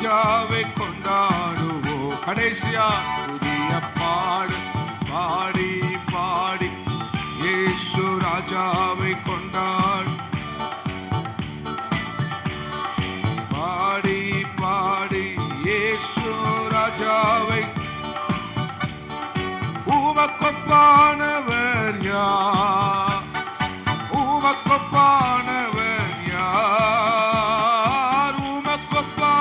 ராஜாவை கொண்டாடுவோம். கடைசியா புதிய பாடு பாடி பாடி இயேசு ராஜாவை கொண்டாடு. பாடி பாடி இயேசு ராஜாவை. உமக்கொப்பானவர் யார்? உமக்கொப்பானவர் யார்? உமக்கொப்பா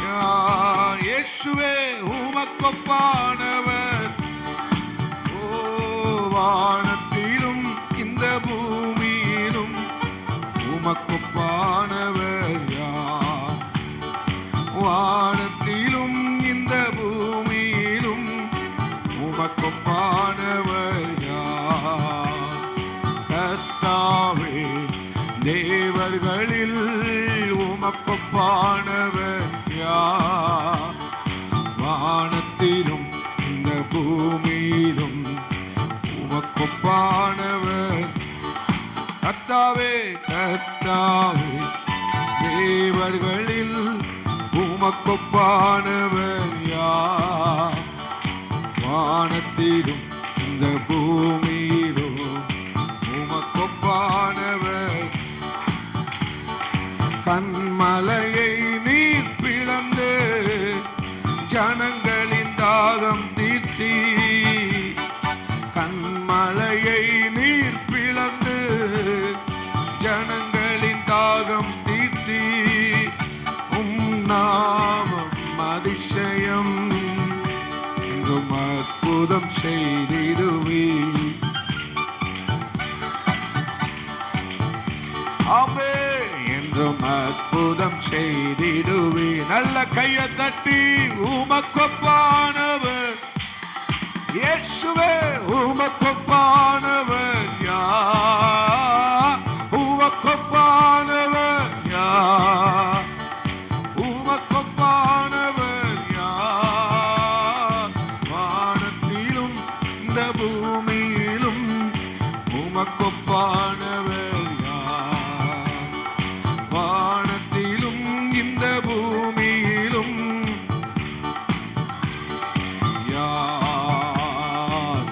யார்? இயேசுவே உமக்கொப்பானவர். ஓ வானத்திலும் இந்த பூமியிலும் உமக்கொப்பானவர் யார்? வானத்திலும் இந்த பூமியிலும் உமக்கொப்பானவர் யார்? கர்த்தாவே தேவர்களில் உமக்கொப்பானவர் யார்? வானத்திலும் இந்த பூமியிலும் உமக்கொப்பானவர். கர்த்தாவே கர்த்தாவே தேவர்களில் உமக்கொப்பானவர் யார்? வானத்திலும் இந்த பூமியிலும் உமக்கொப்பானவர். கண்மலையை நீர் பிளந்து ஜனங்களின் தாகம் தீர்த்தி. கண்மலையை நீர் பிளந்து ஜனங்களின் தாகம் தீர்த்தி. நாமம் அதிசயம் என்றும் அற்புதம் செய்திடுவே. ஆமே என்றும் அற்புதம் செய்திடுவே. நல்ல கையை தட்டி உமக்கொப்பானவர் இயேசுவே உமக்கொப்பானவர் யார்? உமக்கொப்பானவர் யார்? உமக்கொப்பானவர் யார்? வானத்திலும் இந்த பூமியிலும் உமக்கொப்பானவர் யார்? வானத்திலும் இந்த பூமியிலும் யார்?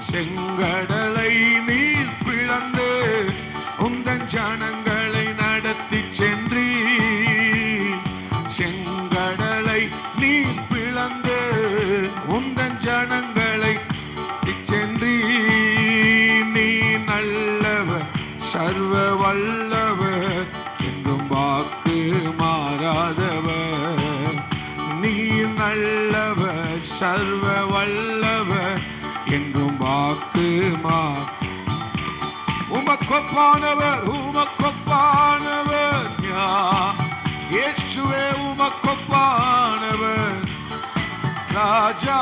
செங்கடலை நீர் பிளந்து உந்தன் ஜனங்களை நடத்தி சென்றீ. செங்கடலை நீர் பிளந்து உந்தன் ஜனங்களை சென்றீ. நீ நல்லவர் சர்வ வல்லவர் என்றும் வாக்கு மாறாதவர். நீ நல்லவர் சர்வ வல்லவர் என்றும் வாக்கு உமக்கொப்பானவர். உமக்கொப்பானவர் யார்? இயேசுவே உமக்கொப்பானவர். ராஜா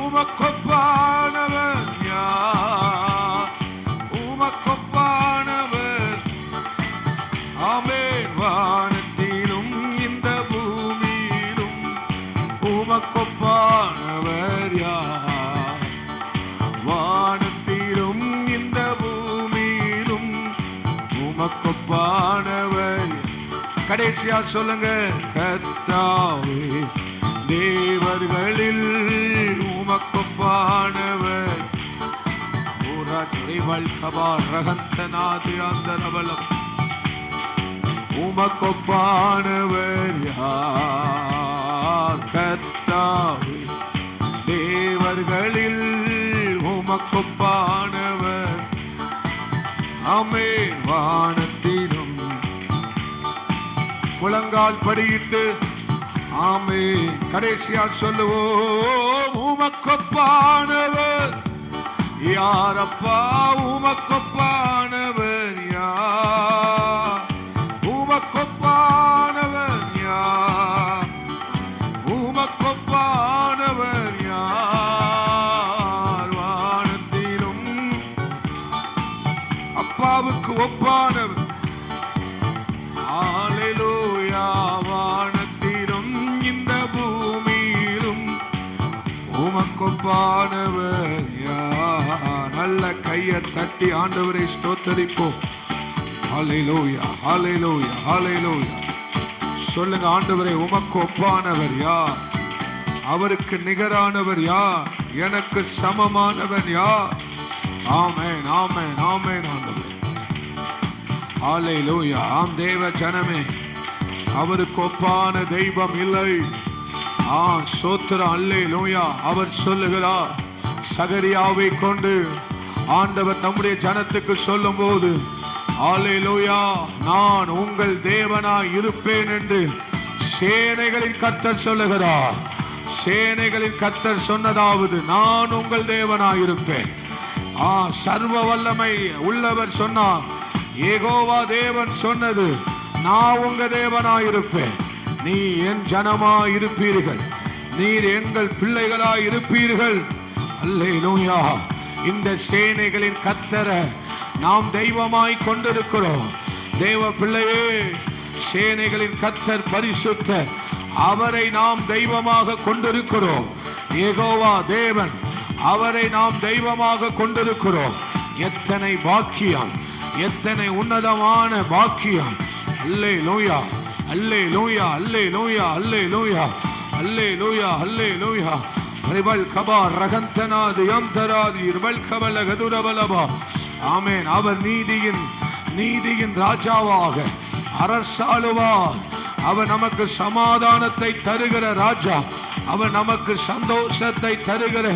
உமக்கொப்பானவர் யார்? உமக்கொப்பானவர். ஆமென். வானத்திலும் இந்த பூமியிலும் உமக்கொப்பானவர் யார்? வானத்திலும் இந்த பூமியிலும் உமக்கொப்பானவர். கடைசியா சொல்லுங்க. கர்த்தாவே தேவர்களில் உமக்கொப்பானவர். உமக்கொப்பானவர் யார்? கர்த்தாவே தேவர்களில் உமக்கொப்பானவர். ஆமென். வானத்திலும் முழங்கால் படியிட்டு ஆமென். கடைசியா சொல்லுவோம். உமக்கொப்பானவர் யாரப்பா? உமக்கொப்பானவர் யார்? உமக்கொப்பானவர் யார்? உமக்கொப்பானவர் யார்? வானத்திலும் அப்பாவுக்கு ஒப்பானவர். ஹல்லேலூயா. வானத்திலும் இந்த பூமியிலும் உமக்கொப்பானவர் யார்? நல்ல கையை தட்டி ஆண்டவரை ஸ்தோத்தரிப்போம். ஹல்லேலூயா ஹல்லேலூயா ஹல்லேலூயா. சொல்லுங்க, ஆண்டவரே உமக்கு ஒப்பானவர் யார்? அவருக்கு நிகரானவர் யார்? எனக்கு சமமானவர் யார்? ஆமென், ஆமென், ஆமென். ஆண்டவரே ஹல்லேலூயா. ஆம் தேவ ஜனமே, அவருக்கு ஒப்பான தெய்வம் இல்லை. ஸ்தோத்திரம், அல்லேலூயா. அவர் சொல்லுகிறார், சகரியாவை கொண்டு ஆண்டவர் தம்முடைய ஜனத்துக்கு சொல்லும் போது, அல்லேலூயா, நான் உங்கள் தேவனாய் இருப்பேன் என்று சேனைகளின் கர்த்தர் சொல்லுகிறார். சேனைகளின் கர்த்தர் சொன்னதாவது, நான் உங்கள் தேவனாய் இருப்பேன். சர்வ வல்லமை உள்ளவர் சொன்னார். யெகோவா தேவன் சொன்னது, நான் உங்க தேவனாய் இருப்பேன். நீ என் ஜனமாய் இருப்பீர்கள், நீர் எங்கள் பிள்ளைகளாய் இருப்பீர்கள். அல்லேலூயா. இந்த சேனைகளின் கர்த்தரை நாம் தெய்வமாய் கொண்டிருக்கிறோம். தேவ பிள்ளையே, சேனைகளின் கர்த்தர் பரிசுத்தர், அவரை நாம் தெய்வமாக கொண்டிருக்கிறோம். யெகோவா தேவன், அவரை நாம் தெய்வமாக கொண்டிருக்கிறோம். எத்தனை பாக்கியம், எத்தனை உன்னதமான பாக்கியம். அல்லேலூயா, அல்லேலூயா, அல்லேலூயா, அல்லேலூயா, அல்லேலூயா, அல்லேலூயா. ரிபல் கபா ரகந்தனாதி யம்தராதி ரிபல் கபல கதுரபலபா. ஆமென். அவர் நீதியின் ராஜாவாக அரசாளுவார். அவர் நமக்கு சமாதானத்தை தருகிற ராஜா. அவர் நமக்கு சந்தோஷத்தை தருகிற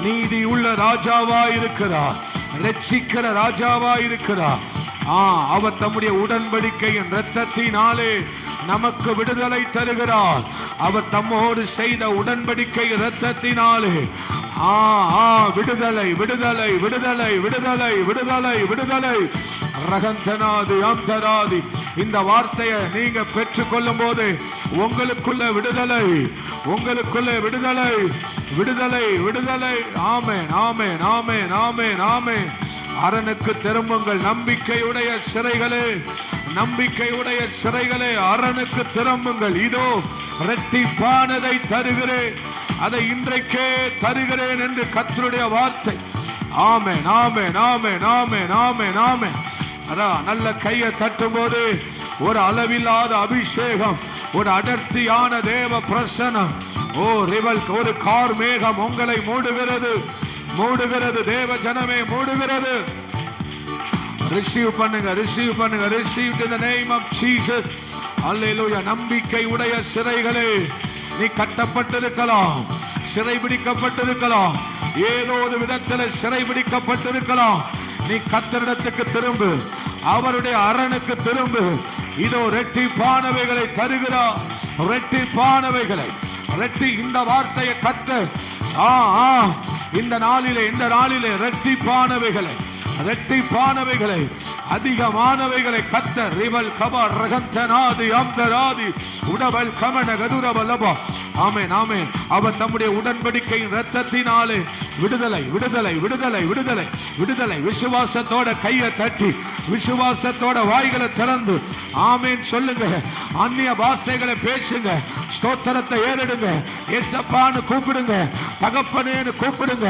நீதி உள்ள ராஜாவா இருக்கிறார், ரட்சிக்கிற ராஜாவா இருக்கிறார். அவர் தம்முடைய உடன்படிக்கையின் இரத்தத்தினாலே நமக்கு விடுதலை தருகிறார். அவர் தம்மோடு செய்த உடன்படிக்கை இரத்தத்தினாலே விடுதலை, விடுதலை, விடுதலை, விடுதலை, விடுதலை, விடுதலை. ரகந்தனாதி அந்தராதி. இந்த வார்த்தையை நீங்க பெற்றுக் கொள்ளும் போது உங்களுக்குள்ள விடுதலை, உங்களுக்குள்ள விடுதலை, விடுதலை, விடுதலை. ஆமென், ஆமென், ஆமென், ஆமென், ஆமென். அரணுக்கு திரும்புங்கள் நம்பிக்கையுடைய சிறைகளே, நம்பிக்கையுடைய சிறைகளே, அரணுக்கு திரும்புங்கள். இதோ இரட்டிப்பானதை தருகிறேன், அதை இன்றைக்கே தருகிறேன் என்று கர்த்தருடைய வார்த்தை. ஆமென், ஆமென், ஆமென், ஆமென், ஆமென், ஆமென். நல்ல கையை தட்டும் போது ஒரு அளவில்லாத அபிஷேகம், ஒரு அடர்த்தியான தேவ பிரசன்னம், ஒரு கார் மேகம் உங்களை மூடுகிறது, மூடுகிறது. தேவ ஜனமே மூடுகிறது. ரிசீவ் பண்ணுங்க, ரிசீவ் பண்ணுங்க. Receive in the name of Jesus. அல்லேலூயா. நம்பிக்கை உடைய சிறைகளே, நீ கட்டப்பட்டிருக்கலாம், சிறைபிடிக்கப்பட்டிருக்கலாம், ஏதோ ஒரு விதத்தில் சிறைபிடிக்கப்பட்டிருக்கலாம். நீ கர்த்தரிடத்துக்கு திரும்பு, அவருடைய அரணுக்கு திரும்பு. இதோ இரட்டிப்பானவைகளை தருகிறார், இரட்டிப்பானவைகளை. இந்த வார்த்தையை கர்த்தர் இந்த நாளிலே இரட்டிப்பானவைகளை, இரட்டிப்பானவைகளை, அதிகமானவைகளை கர்த்தர் ரிவல் கபர் ரகந்தனாதி அம்தராதி உடவல் கமன கதுரபலபா. ஆமென், ஆமென். அவர் தம்முடைய உடன்படிக்கையின் இரத்தத்தினாலே விடுதலை, விடுதலை, விடுதலை, விடுதலை, விடுதலை. விசுவாசத்தோட கையை தட்டி, விசுவாசத்தோட வாய்களை திறந்து ஆமென் சொல்லுங்க. அந்நிய பாஷைகளை பேசுங்க, ஸ்தோத்திரத்தை ஏறெடுங்க, ஏசப்பான்னு கூப்பிடுங்க, தகப்பனேன்னு கூப்பிடுங்க.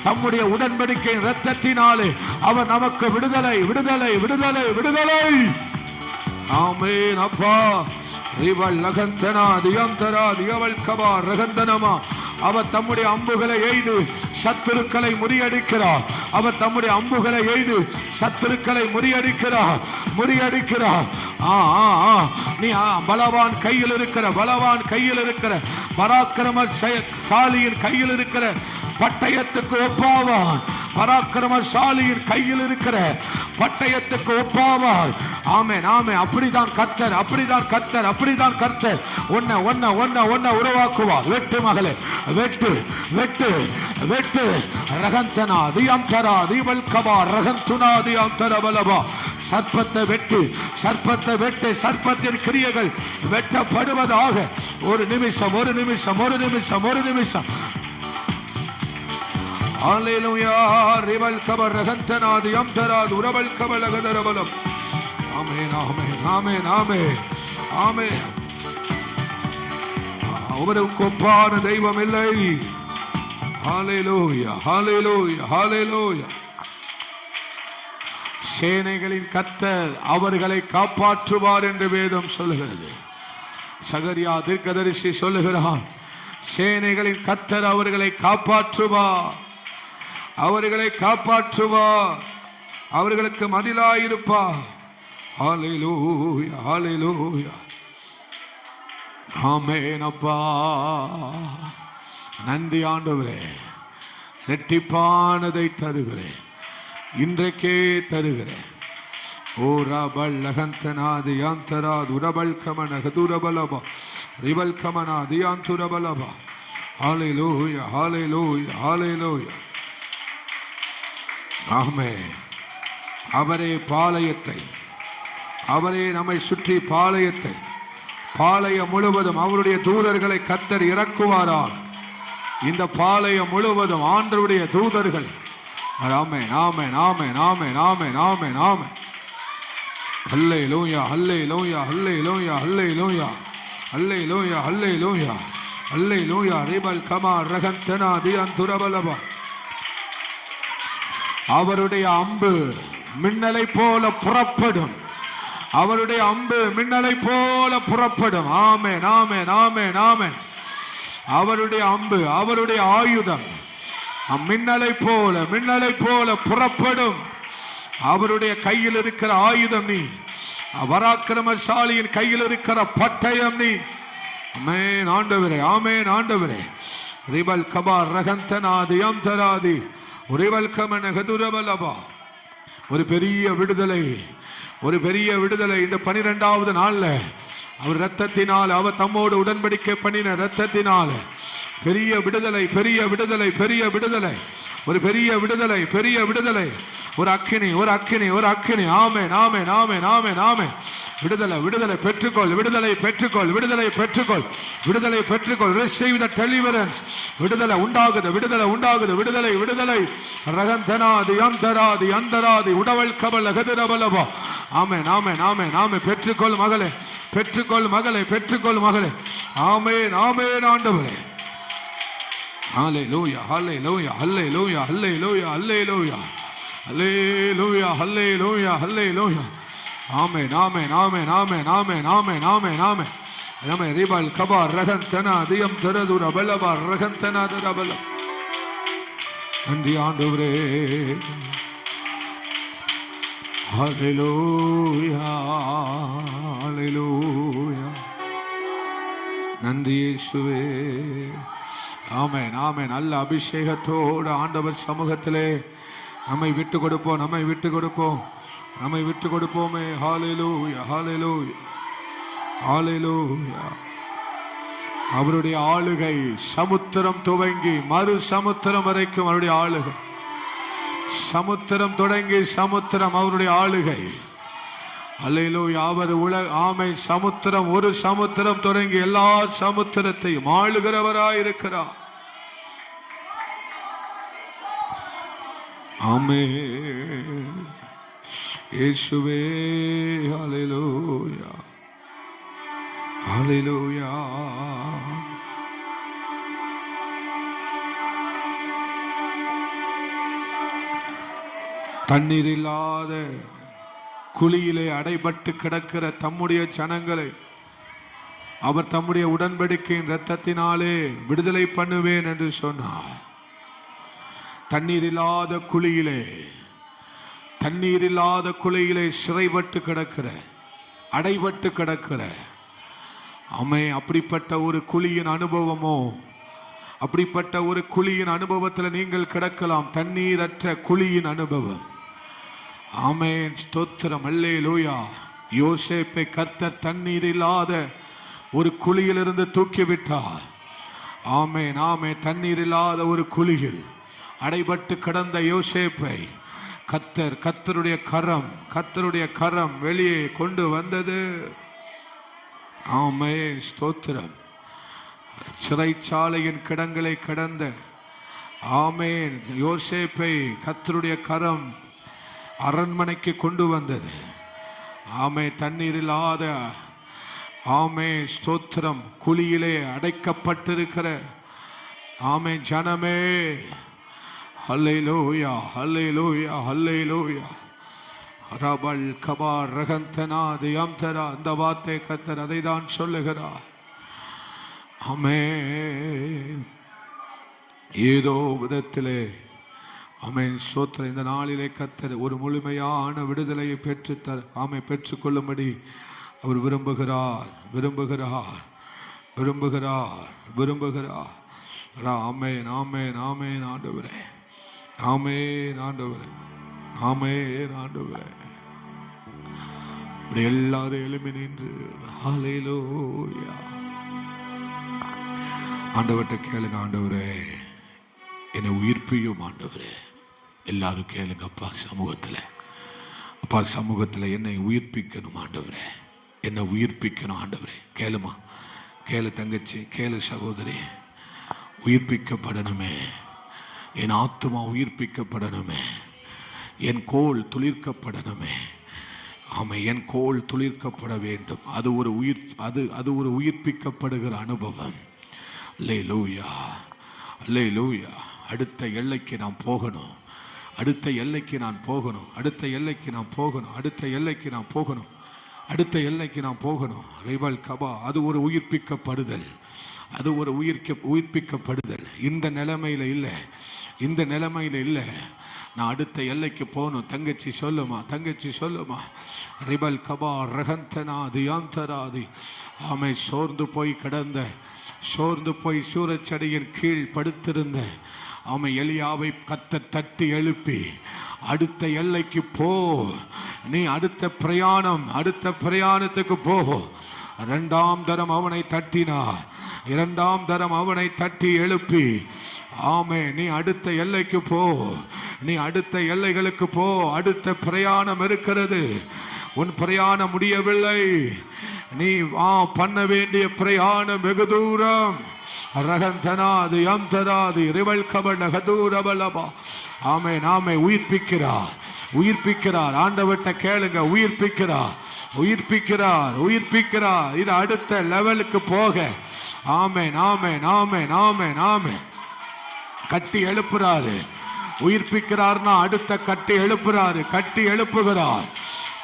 தம்முடைய உடன்படிக்கையின் இரத்தத்தினாலே அவர் நமக்கு விடுதலை, விடுதலை, விடுதலை, விடுதலை. ஆமென். அப்பா ரிவல் லகந்தனா தியம்தரா தியவல் கபா ரகந்தனமா. அவர் தம்முடைய அம்புகளை எய்து சத்துருக்களை முறியடிக்கிறார். அவர் தம்முடைய அம்புகளை எய்து சத்துருக்களை முறியடிக்கிறார், முறியடிக்கிறார். நீ பலவான் கையில் இருக்கிற, பலவான் கையில் இருக்கிற, பராக்கிரமசாலியின் கையில் இருக்கிற பட்டயத்துக்கு ஒப்பாவான். பராக்கிரமசாலியின் கையில் இருக்கிற பட்டயத்துக்கு ஒப்பாவான். ஆமென், ஆமென். அப்படிதான் கர்த்தர், அப்படிதான் கர்த்தர், அப்படிதான் கர்த்தர் ஒன்ன உருவாக்குவார். வெட்டு மகளே, வெட்டு, வெட்டு, வெட்டு. ரகந்தனா தியம்தரா தீவல்கபா ரகந்துனா தியம்தர பலபா. சர்ப்பத்தை வெட்டு, சர்ப்பத்தை வெட்டு. சர்ப்பத்தின் கிரியைகள் வெட்டப்படுவதாக. ஒரு நிமிஷம், ஒரு நிமிஷம், ஒரு நிமிஷம், ஒரு நிமிஷம். அல்லேலூயா. ரிவல் கபர் ரகந்தனாதி அம்தராத் உரவல் கபல கதரபலம். ஆமென், ஆமென், ஆமென், ஆமென், ஆமென். அவருக்கு ஒப்பான தெய்வம் இல்லை. ஹல்லேலூயா, ஹல்லேலூயா, ஹல்லேலூயா. சேனைகளின் கர்த்தர் அவர்களை காப்பாற்றுவார் என்று வேதம் சொல்லுகிறது. சகரியா தீர்க்கதரிசி சொல்லுகிறார், சேனைகளின் கர்த்தர் அவர்களை காப்பாற்றுவார், அவர்களை காப்பாற்றுவார், அவர்களுக்கு மதிலாயிருப்பார். ஹல்லேலூயா, ஹல்லேலூயா. ஆமென். அப்பா நன்றி ஆண்டவரே, இரட்டிப்பானதை தருகிறேன், இன்றைக்கே தருகிறேன். ஓ ரபல் லகந்தனாதி யாந்தராத் உரபல் கமன கதுரபலபா ரிபல் கமனாதி யாந்துரபலபா. ஹல்லேலூயா, ஹல்லேலூயா, ஹல்லேலூயா. ஆமென். அவரே பாளையத்தை, அவரே நம்மை சுற்றி பாளையத்தை, பாளையம் முழுவதும் அவருடைய தூதர்களை கர்த்தர் இறக்குவாரால் இந்த பாளையம் முழுவதும் ஆண்டவருடைய தூதர்கள். ஆமென், ஆமென், ஆமென், ஆமென், ஆமென், ஆமென், ஆமென். ஹல்லேலூயா, ஹல்லேலூயா, ஹல்லேலூயா, ஹல்லேலூயா, ஹல்லேலூயா, ஹல்லேலூயா, ஹல்லேலூயா. ரிபல் கமா ரகந்தனா தியந்துரபலபா. அவருடைய அம்பு மின்னலை போல புறப்படும், அவருடைய அம்பு மின்னலை போல புறப்படும். ஆமென், ஆமென், ஆமென், ஆமென். அவருடைய அம்பு, அவருடைய ஆயுதம் மின்னலை போல, மின்னலை போல புறப்படும். அவருடைய கையில் இருக்கிற ஆயுதம் நீ, பராக்கிரமசாலியின் கையில் இருக்கிற பட்டயம் நீ. ஆமென் ஆண்டவரே, ஆமென் ஆண்டவரே. ரிபல் கபா ரகந்தனாதி யம்தராதி ரிபல் கமன கதுரபலபா. ஒரு பெரிய விடுதலை, ஒரு பெரிய விடுதலை இந்த 12வது நாள்ல அவர் இரத்தத்தினால், அவர் தம்மோடு உடன்படிக்கை பண்ணின இரத்தத்தினால் பெரிய விடுதலை, பெரிய விடுதலை, பெரிய விடுதலை, ஒரு பெரிய விடுதலை, பெரிய விடுதலை. ஒரு அக்கினி, ஒரு அக்கினி, ஒரு அக்கினி. ஆமென், ஆமென், ஆமென், ஆமென், ஆமென். விடுதலை, விடுதலை பெற்றுக்கொள், விடுதலை பெற்றுக்கொள், விடுதலை பெற்றுக்கொள், விடுதலை பெற்றுக்கொள். Receive the deliverance. விடுதலை உண்டாகுது, விடுதலை உண்டாகுது, விடுதலை, விடுதலை. ரகந்தனாதி அந்தராதி அந்தராதி உடவல் கபல கதிரபலபா. ஆமென், ஆமென், ஆமென், ஆமென். பெற்றுக்கொள் மகளே, பெற்றுக்கொள் மகளே, பெற்றுக்கொள் மகளே. ஆமென், ஆமென் ஆண்டவரே. ஹல்லேலூயா, ஹல்லேலூயா, ஹல்லேலூயா, ஹல்லேலூயா, ஹல்லேலூயா, ஹல்லேலூயா, ஹல்லேலூயா, ஹல்லேலூயா. ஆமென், ஆமென், ஆமென், ஆமென், ஆமென், ஆமென், ஆமென், ஆமென். ஆமென். ரிபல் கபா ரகந்தனா தியம் தரதுர பலபா ரகந்தனா தரபல. நன்றி ஆண்டவரே. ஹல்லேலூயா, ஹல்லேலூயா. நன்றி இயேசுவே. ஆமென், ஆமென். நல்ல அபிஷேகத்தோடு ஆண்டவர் சமூகத்திலே நம்மை விட்டு கொடுப்போம், நம்மை விட்டு கொடுப்போம், நம்மை விட்டு கொடுப்போமே. ஹல்லேலூயா, ஹல்லேலூயா, ஹல்லேலூயா. அவருடைய ஆளுகை சமுத்திரம் துவங்கி மறு சமுத்திரம் வரைக்கும் அவருடைய ஆளுகை. சமுத்திரம் தொடங்கி சமுத்திரம் அவருடைய ஆளுகை. அல்லேலூயா. அவர் ஆமை சமுத்திரம், ஒரு சமுத்திரம் தொடங்கி எல்லா சமுத்திரத்தையும் ஆளுகிறவராயிருக்கிறார். ஆமென் இயேசுவே. அல்லேலூயா, அல்லேலூயா. தண்ணீர் இல்லாத குழியிலே அடைபட்டு கிடக்கிற தம்முடைய ஜனங்களை அவர் தம்முடைய உடன்படிக்கையின் இரத்தத்தினாலே விடுதலை பண்ணுவேன் என்று சொன்னார். தண்ணீர் இல்லாத குழியிலே, தண்ணீர் இல்லாத குழியிலே சிறைப்பட்டு கிடக்கிற, அடைபட்டு கிடக்கிற அப்படிப்பட்ட ஒரு குழியின் அனுபவமோ, அப்படிப்பட்ட ஒரு குழியின் அனுபவத்தில் நீங்கள் கிடக்கலாம். தண்ணீரற்ற குழியின் அனுபவம். ஆமென், ஸ்தோத்திரம், அல்லேலூயா. யோசேப்பை கர்த்தர் தண்ணீர் இல்லாத ஒரு குழியிலிருந்து தூக்கிவிட்டார். ஆமென், ஆமென். தண்ணீர் இல்லாத ஒரு குழியில் அடைபட்டு கிடந்த யோசேப்பை கர்த்தருடைய கரம் வெளியே கொண்டு வந்தது. ஆமென், ஸ்தோத்திரம். சிறைச்சாலையின் கிடங்களை கடந்த ஆமென் யோசேப்பை கர்த்தருடைய கரம் அரண்மனைக்கு கொண்டு வந்தது. ஆமென். தண்ணீர் இல்லாத ஆமென் ஸ்தோத்திரம் குழியிலே அடைக்கப்பட்டிருக்கிற ஆமென் ஜனமே, அல்லேலூயா, அல்லேலூயா, அல்லேலூயா, ரபல் கபா ரகந்தனாதி அம்தரா, அந்த வார்த்தை கர்த்தர் அதை தான் சொல்லுகிறார். ஆமென். ஏதோ விதத்திலே ஆமென் சோத்திரம் இந்த நாளிலே கர்த்தர் ஒரு முழுமையான விடுதலையை பெற்றுக்கொள்ளும்படி அவர் விரும்புகிறார் விரும்புகிறார் விரும்புகிறார் விரும்புகிறார். ஆமென் ஆமென் ஆமென் ஆண்டவரே, ஆமென் ஆண்டவரே, ஆமென் ஆண்டவரே. இப்படி எல்லாரும் எழுப்பி நின்று ஹல்லேலூயா ஆண்டவர்கிட்ட கேளுங்க. ஆண்டவரே என்னை உயிர்ப்பியும் ஆண்டவரே. எல்லாரும் கேளுங்க. அப்பா சமூகத்தில் என்னை உயிர்ப்பிக்கணும் ஆண்டவரே, என்னை உயிர்ப்பிக்கணும் ஆண்டவரே. கேளுமா, கேளு தங்கச்சி, கேளு சகோதரி. உயிர்ப்பிக்கப்படணுமே, என் ஆத்துமா உயிர்ப்பிக்கப்படணுமே, என் கோல் துளிர்க்கப்படணுமே. ஆமை, என் கோல் துளிர்க்கப்பட வேண்டும். அது ஒரு உயிர்ப்பிக்கப்படுகிற அனுபவம். அல்லேலூயா அல்லேலூயா. அடுத்த எல்லைக்கு நாம் போகணும், அடுத்த எல்லைக்கு நான் போகணும், அடுத்த எல்லைக்கு நான் போகணும், அடுத்த எல்லைக்கு நான் போகணும், அடுத்த எல்லைக்கு நான் போகணும். ரிவல் கபா, அது ஒரு உயிர்ப்பிக்கப்படுதல், அது ஒரு உயிர்ப்பிக்கப்படுதல். இந்த நிலைமையில இல்லை, இந்த நிலைமையில இல்லை. நான் அடுத்த எல்லைக்கு போகணும். தங்கச்சி சொல்லுமா, தங்கச்சி சொல்லுமா. ரிபல் கபா ரகந்தனாதி ஆந்தராதி. ஆமை, சோர்ந்து போய் கிடந்த, சோர்ந்து போய் சூரச்செடியின் கீழ் படுத்திருந்த ஆமை எலியாவை கர்த்தர் தட்டி எழுப்பி அடுத்த எல்லைக்கு போ, நீ அடுத்த பிரயாணத்துக்கு போ. இரண்டாம் தரம் அவனை தட்டினார், இரண்டாம் தரம் அவனை தட்டி எழுப்பி ஆமே, நீ அடுத்த எல்லைக்கு போ, நீ அடுத்த எல்லைகளுக்கு போ. அடுத்த பிரயாணம் இருக்கிறது. உன் பிரயாணம் முடியவில்லை. நீ பண்ண வேண்டிய பிரயாணம் வெகு தூரம். ரகந்தனாதி அம்தராதி ரிவல் கபட கதூரபலபா. ஆமே, நாமே உயிர்ப்பிக்கிறார், உயிர்ப்பிக்கிறார். ஆண்டவர்கிட்ட கேளுங்க. உயிர்ப்பிக்கிறார், உயிர்ப்பிக்கிறார், உயிர்ப்பிக்கிறார். இது அடுத்த லெவலுக்கு போக. ஆமே, நாமே நாமே நாமே நாமே கட்டி எழுப்புறாரு. உயிர்ப்பிக்கிறார்னா அடுத்த கட்டி எழுப்புறாரு, கட்டி எழுப்புகிறார்,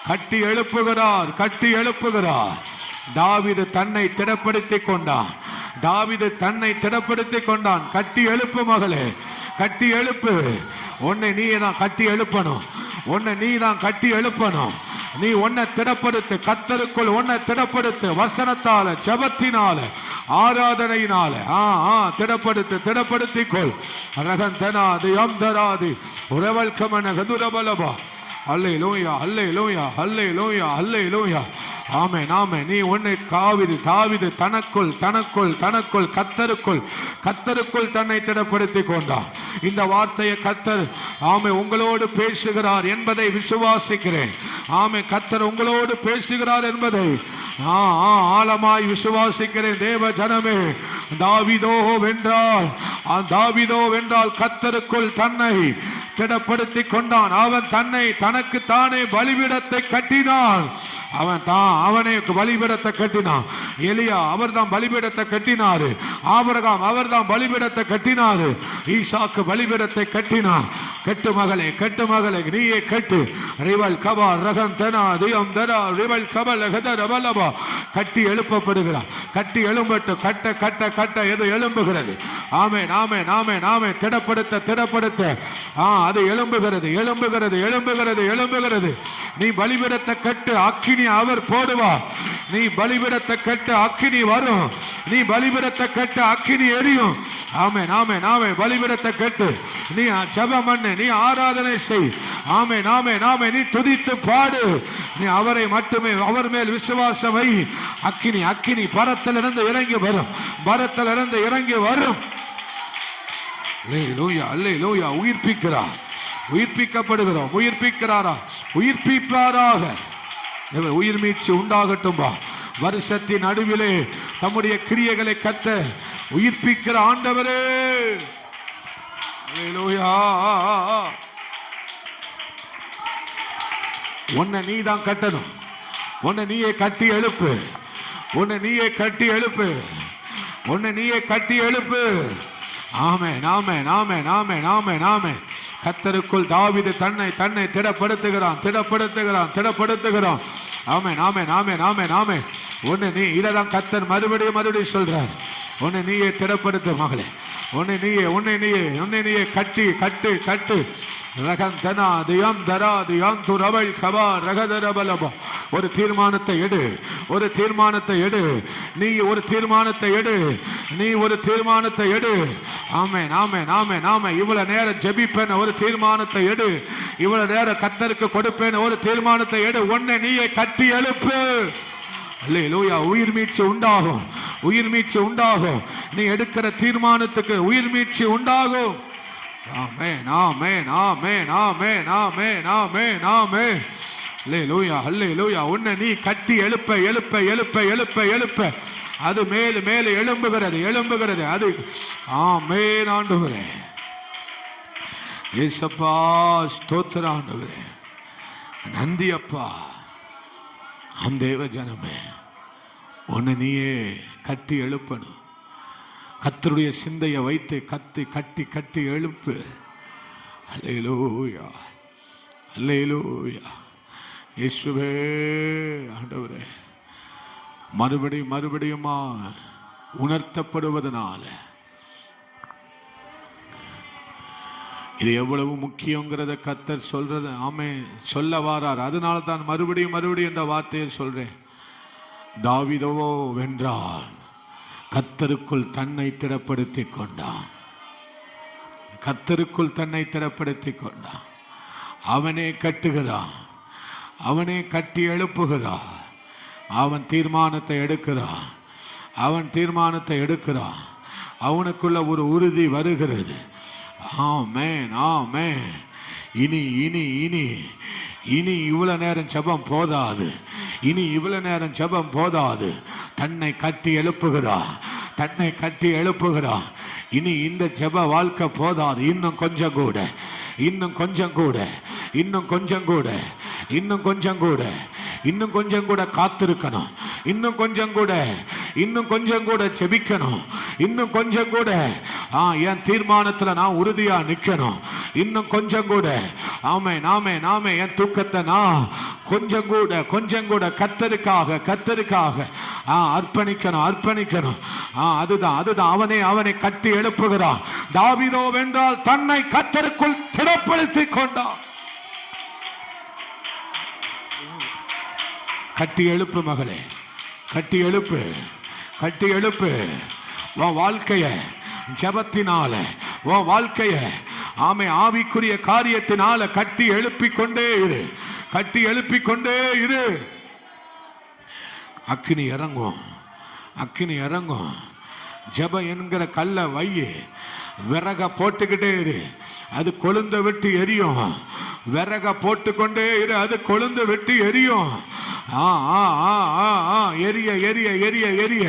கட்டி எழுப்புகிறார், கட்டி எழுப்புகிறார். தாவீது தன்னை திடப்படுத்திக் கொண்டான், தாவீது தன்னை திடப்படுத்திக் கொண்டான். கட்டி எழுப்பு மகளே, கட்டி எழுப்பு. உன்னை நீ தான் கட்டி எழுப்பணும், உன்னை நீ தான் கட்டி எழுப்பணும். நீ உன்னை திடப்படுத்து, கர்த்தருக்குள் உன்னை திடப்படுத்து. வசனத்தால, ஜெபத்தினால, ஆராதனையினால திடப்படுத்து, திடப்படுத்திக்கொள். ரகந்தனாதி அம்தராதி உரவல் கமன கதுரபலபா. அல்லேலூயா அல்லேலூயா அல்லேலூயா அல்லேலூயா. ஆமென் ஆமென். நீ உன்னை தாவீது தனக்குள் தனக்குள் தனக்குள் கர்த்தருக்குள் தன்னை திடப்படுத்திக் கொண்டார். இந்த வார்த்தையை கர்த்தர் ஆமே உங்களோடு பேசுகிறார் என்பதை விசுவாசிக்கிறேன். ஆமே, கர்த்தர் உங்களோடு பேசுகிறார் என்பதை ஆழமாய் விசுவாசிக்கிறேன். தேவ ஜனமே, தாவீதோ வென்றால் கர்த்தருக்குள் தன்னை திடப்படுத்திக் கொண்டான். அவன் தனக்கு தானே பலிபீடத்தை கட்டினான். அவனே பலிபீடத்தை கட்டினான். எலியா அவர்தான் பலிபீடத்தை கட்டினாரு. ஆபிரகாம் அவர்தான் பலிபீடத்தை கட்டினாரு. ஈசாக்கு பலிபீடத்தை கட்டினான். கட்டு மகளே, கட்டு மகளே, நீயே கட்டு. ரிவல் கபா ரகந்தனா தியம் தரா ரிவல் கபல கதரபலபா. கட்டி எழுப்பப்படுகிறார். கட்டி எழும்பட்டு. கட்ட கட்ட கட்ட எது எழும்புகிறது. ஆமென் ஆமென் ஆமென் ஆமென். திடப்படுத்த அது எழும்புகிறது, எழும்புகிறது, எழும்புகிறது, எழும்புகிறது. நீ பலிபீடத்தை கட்டு, அக்கினி அவர் போடுவார். நீ பலிபீடத்தை கட்டு, அக்கினி வரும். நீ பலிபீடத்தை கட்டு, அக்கினி எரியும். ஆமென் ஆமென் ஆமென். பலிபீடத்தை கட்டு. நீ ஜெபம் பண்ணு, நீ ஆராதனை செய். ஆமென் ஆமென் ஆமென். நீ துதித்து பாடு. நீ அவரை மட்டுமே, அவர் மேல் விசுவாசம் வை. அக்கினி அக்கினி பரத்திலிருந்து இறங்கி வரும், பரத்திலிருந்து இறங்கி வரும். அல்லேலூயா அல்லேலூயா. உயிர்ப்பிக்கிறார், உயிர்ப்பிக்கப்படுகிறோம். உயிர்ப்பிக்கிறாரா? உயிர்ப்பிப்பாராக. உயிர் மீட்சி உண்டாகட்டும்பா. வருஷத்தின் நடுவிலே தம்முடைய கிரியைகளை கத்த உயிர்ப்பிக்கிற ஆண்டவரே. அல்லேலூயா. உன்னை நீ தான் கட்டணும். உன்னை நீயே கட்டி எழுப்பு. உன்னை நீயே கட்டி எழுப்பு. உன்னை நீயே கட்டி எழுப்பு. ஆமென் ஆமென் ஆமென் ஆமென் ஆமென் ஆமென். கர்த்தருக்குள் தாவீது தன்னை தன்னை திடப்படுத்துகிறான். ஆமென் ஆமென் ஆமென் ஆமென் ஆமென். ஒன்னு நீ இதான் கர்த்தர் மறுபடியும் சொல்றார். உன்னை நீயே திடப்படுத்து மகளே. உன்னை நீயே கட்டு ஒரு தீர்மானத்தை எடு. நீ ஒரு தீர்மானத்தை எடு. ஆமென் ஆமென் ஆமென் ஆமென். இவ்வளவு நேரம் ஜெபிப்பேன் ஒரு தீர்மானத்தை எடு. இவ்வளவு நேரம் கர்த்தருக்கு கொடுப்பேன் ஒரு தீர்மானத்தை எடு. உன்னை நீயே கட்டி எழுப்பு. அல்லேலூயா. உயிர் மீட்சி உண்டாகும். நீ எடுக்கிற தீர்மானத்துக்கு உயிர் மீட்சி உண்டாகும். ஆமென் ஆமென் ஆமென் ஆமென் ஆமென் ஆமென் ஆமென். அல்லேலூயா அல்லேலூயா. உன்னை நீ கட்டி எழுப்ப அது மேலே எழும்புகிறது. அது ஆமென் ஆண்டவரே. இயேசப்பா ஸ்தோத்திரம் ஆண்டவரே. நன்றி அப்பா. தேவ ஜனமே, உன்னை நீயே கட்டி எழுப்பணும். கர்த்தருடைய சிந்தையை வைத்து கட்டி எழுப்பு. அல்லேலூயா அல்லேலூயா. இயேசுவே ஆண்டவரே, மறுபடியுமா உணர்த்தப்படுவதனால இது எவ்வளவு முக்கியங்கிறத கர்த்தர் சொல்றது சொல்ல வாரார். அதனால தான் மறுபடியும் என்ற வார்த்தையை சொல்றேன். தாவீதோ வென்றால் கர்த்தருக்குள் தன்னை திடப்படுத்திக் கொண்டான். அவனே கட்டுகிறான், அவனே கட்டி எழுப்புகிறான். அவன் தீர்மானத்தை எடுக்கிறான். அவனுக்குள்ள ஒரு உறுதி வருகிறது. ஆமென் ஆமென். இனி இவ்வளவு நேரம் ஜெபம் போதாது. தன்னை கட்டி எழுப்புகிறான். இனி இந்த ஜெப வாழ்க்கை போதாது. இன்னும் கொஞ்சம் கூட காத்திருக்கணும். இன்னும் கொஞ்சம் கூட ஜெபிக்கணும். இன்னும் கொஞ்சம் கூட என் தீர்மானத்துல நான் உறுதியா நிக்கணும். இன்னும் கொஞ்சம் கூட ஆமென் ஆமென் ஆமென். என் தூக்கத்தை நான் கொஞ்சம் கூட கர்த்தருக்காக அர்ப்பணிக்கணும். அதுதான் அவனை கட்டி எழுப்புகிறான். தாவீதோ வென்றால் தன்னை கர்த்தருக்குள் திடப்படுத்திக் கொண்டான். கட்டி எழுப்பு மகளே, கட்டி எழுப்பு. உன் வாழ்க்கைய ஜெபத்தினால, உன் வாழ்க்கைய ஆவிக்குரிய காரியத்தினால கட்டி எழுப்பிக் கொண்டே இரு. அக்கினி இறங்கும். ஜெபம் என்கிற கல்ல வையே, விறக போட்டுக்கிட்டே இரு. அது கொழுந்து விட்டு எரியும். விறக போட்டுக்கொண்டே இரு. அது கொழுந்து விட்டு எரியும். எரிய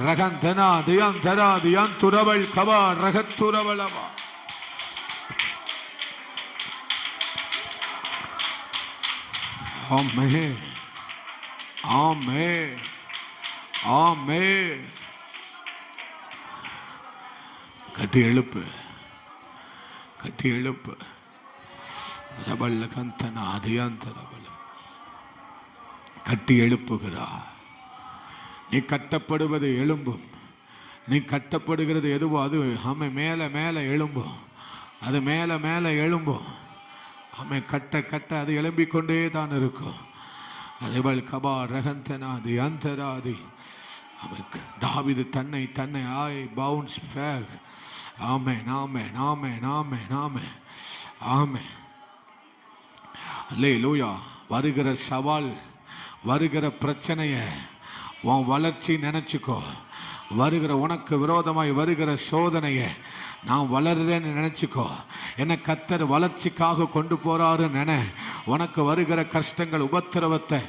ரகந்தனா தியான் துறவள் கவா ரகத்துறவளவா. ஆமென் ஆமென் ஆமென். கட்டி எழுப்பு. ரபல்ல கந்தனா தியாந்தரவள கட்டி எழுப்புகிறார். நீ கட்டப்படுவது எழும்பும். நீ கட்டப்படுகிறது எதுவோ அது மேல எழும்பும். அது மேல எழும்பும். கட்ட அது எழும்பிக் கொண்டே தான் இருக்கும். கபா ரகந்தனாதி அந்தராதி. தாவீது தன்னை பவுன்ஸ் பேக். ஆமென் ஆமென் ஆமென் ஆமென் ஆமென் ஆமென். அல்லேலூயா. வருகிற சவால், வருகிற பிரச்சனைய உன் வளர்ச்சி நினைச்சுக்கோ. உனக்கு விரோதமாய் வருகிற சோதனைய நான் வளர்றேன்னு நினைச்சுக்கோ. என்ன கர்த்தர் வளர்ச்சிக்காக கொண்டு போறாரு நினை. உனக்கு வருகிற கஷ்டங்கள், உபத்திரவத்தை,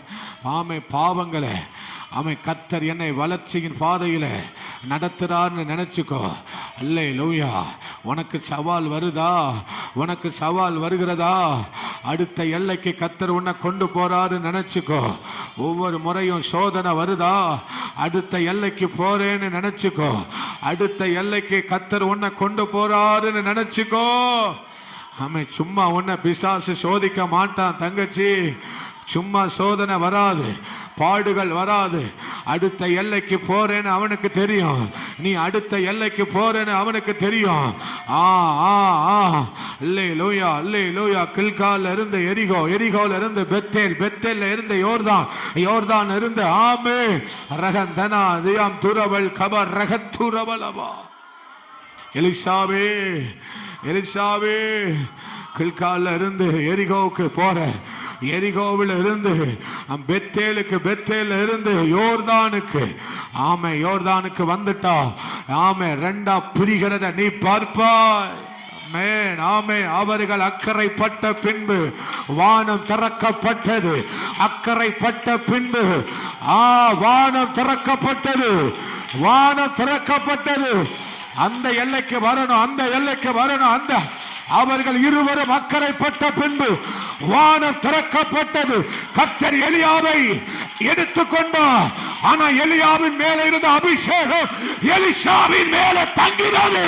பாவங்களை கர்த்தர் என்னை வளர்ச்சியின் பாதையில நடத்துறார்னு நினைச்சுக்கோ. அல்லேலூயா. உனக்கு சவால் வருகிறதா? அடுத்த எல்லைக்கு கர்த்தர் உன்னை கொண்டு போறாரு நினைச்சுக்கோ. ஒவ்வொரு முறையும் சோதனை வருதா? அடுத்த எல்லைக்கு போறேன்னு நினைச்சுக்கோ. அடுத்த எல்லைக்கு கர்த்தர் உன்னை கொண்டு போறாருன்னு நினைச்சுக்கோ. ஆமே. சும்மா உன்னை பிசாசு சோதிக்க மாட்டான் தங்கச்சி. சும்மா சோதனை வராது, பாடுகள் வராது. அடுத்த எல்லைக்கு போறேன்னு அவனுக்கு தெரியும். நீ அடுத்த எல்லைக்கு போறேன்னு அவனுக்கு தெரியும். அல்லேலூயா, அல்லேலூயா. கில்கால்ல இருந்து எரிகோ, எரிகோல இருந்து பெத்தேல், பெத்தேல்ல இருந்து யோர்தான், யோர்தான் இருந்து ஆமே ரகந்தனா தியாம் துரவல் கபர் ரகத்துரவலவா. எலிசாவே, எலிசாவே, கில்கால்ல இருந்து எரிகோவுக்கு போற, எரிகோவில் இருந்து பெத்தேலுக்கு, பெத்தேல இருந்து யோர்தானுக்கு, ஆமே யோர்தானுக்கு வந்துட்டா. ஆமே ரெண்டா பிரிகிறத நீ பார்ப்பாய். ஆமே. அவர்கள் அக்கறைப்பட்ட பின்பு வானம் திறக்கப்பட்டது. அக்கறைப்பட்ட பின்பு வானம் திறக்கப்பட்டது. வானம் திறக்கப்பட்டது. அந்த எல்லைக்கு வரணும், அந்த எல்லைக்கு வரணும். அந்த அவர்கள் இருவரும் அக்கறைப்பட்ட பின்பு வானம் திறக்கப்பட்டது. கர்த்தர் எலியாவை எடுத்துக்கொண்டார். ஆனா எலியாவின் மேல இருந்த அபிஷேகம் எலிசாவின் மேல தங்கினது.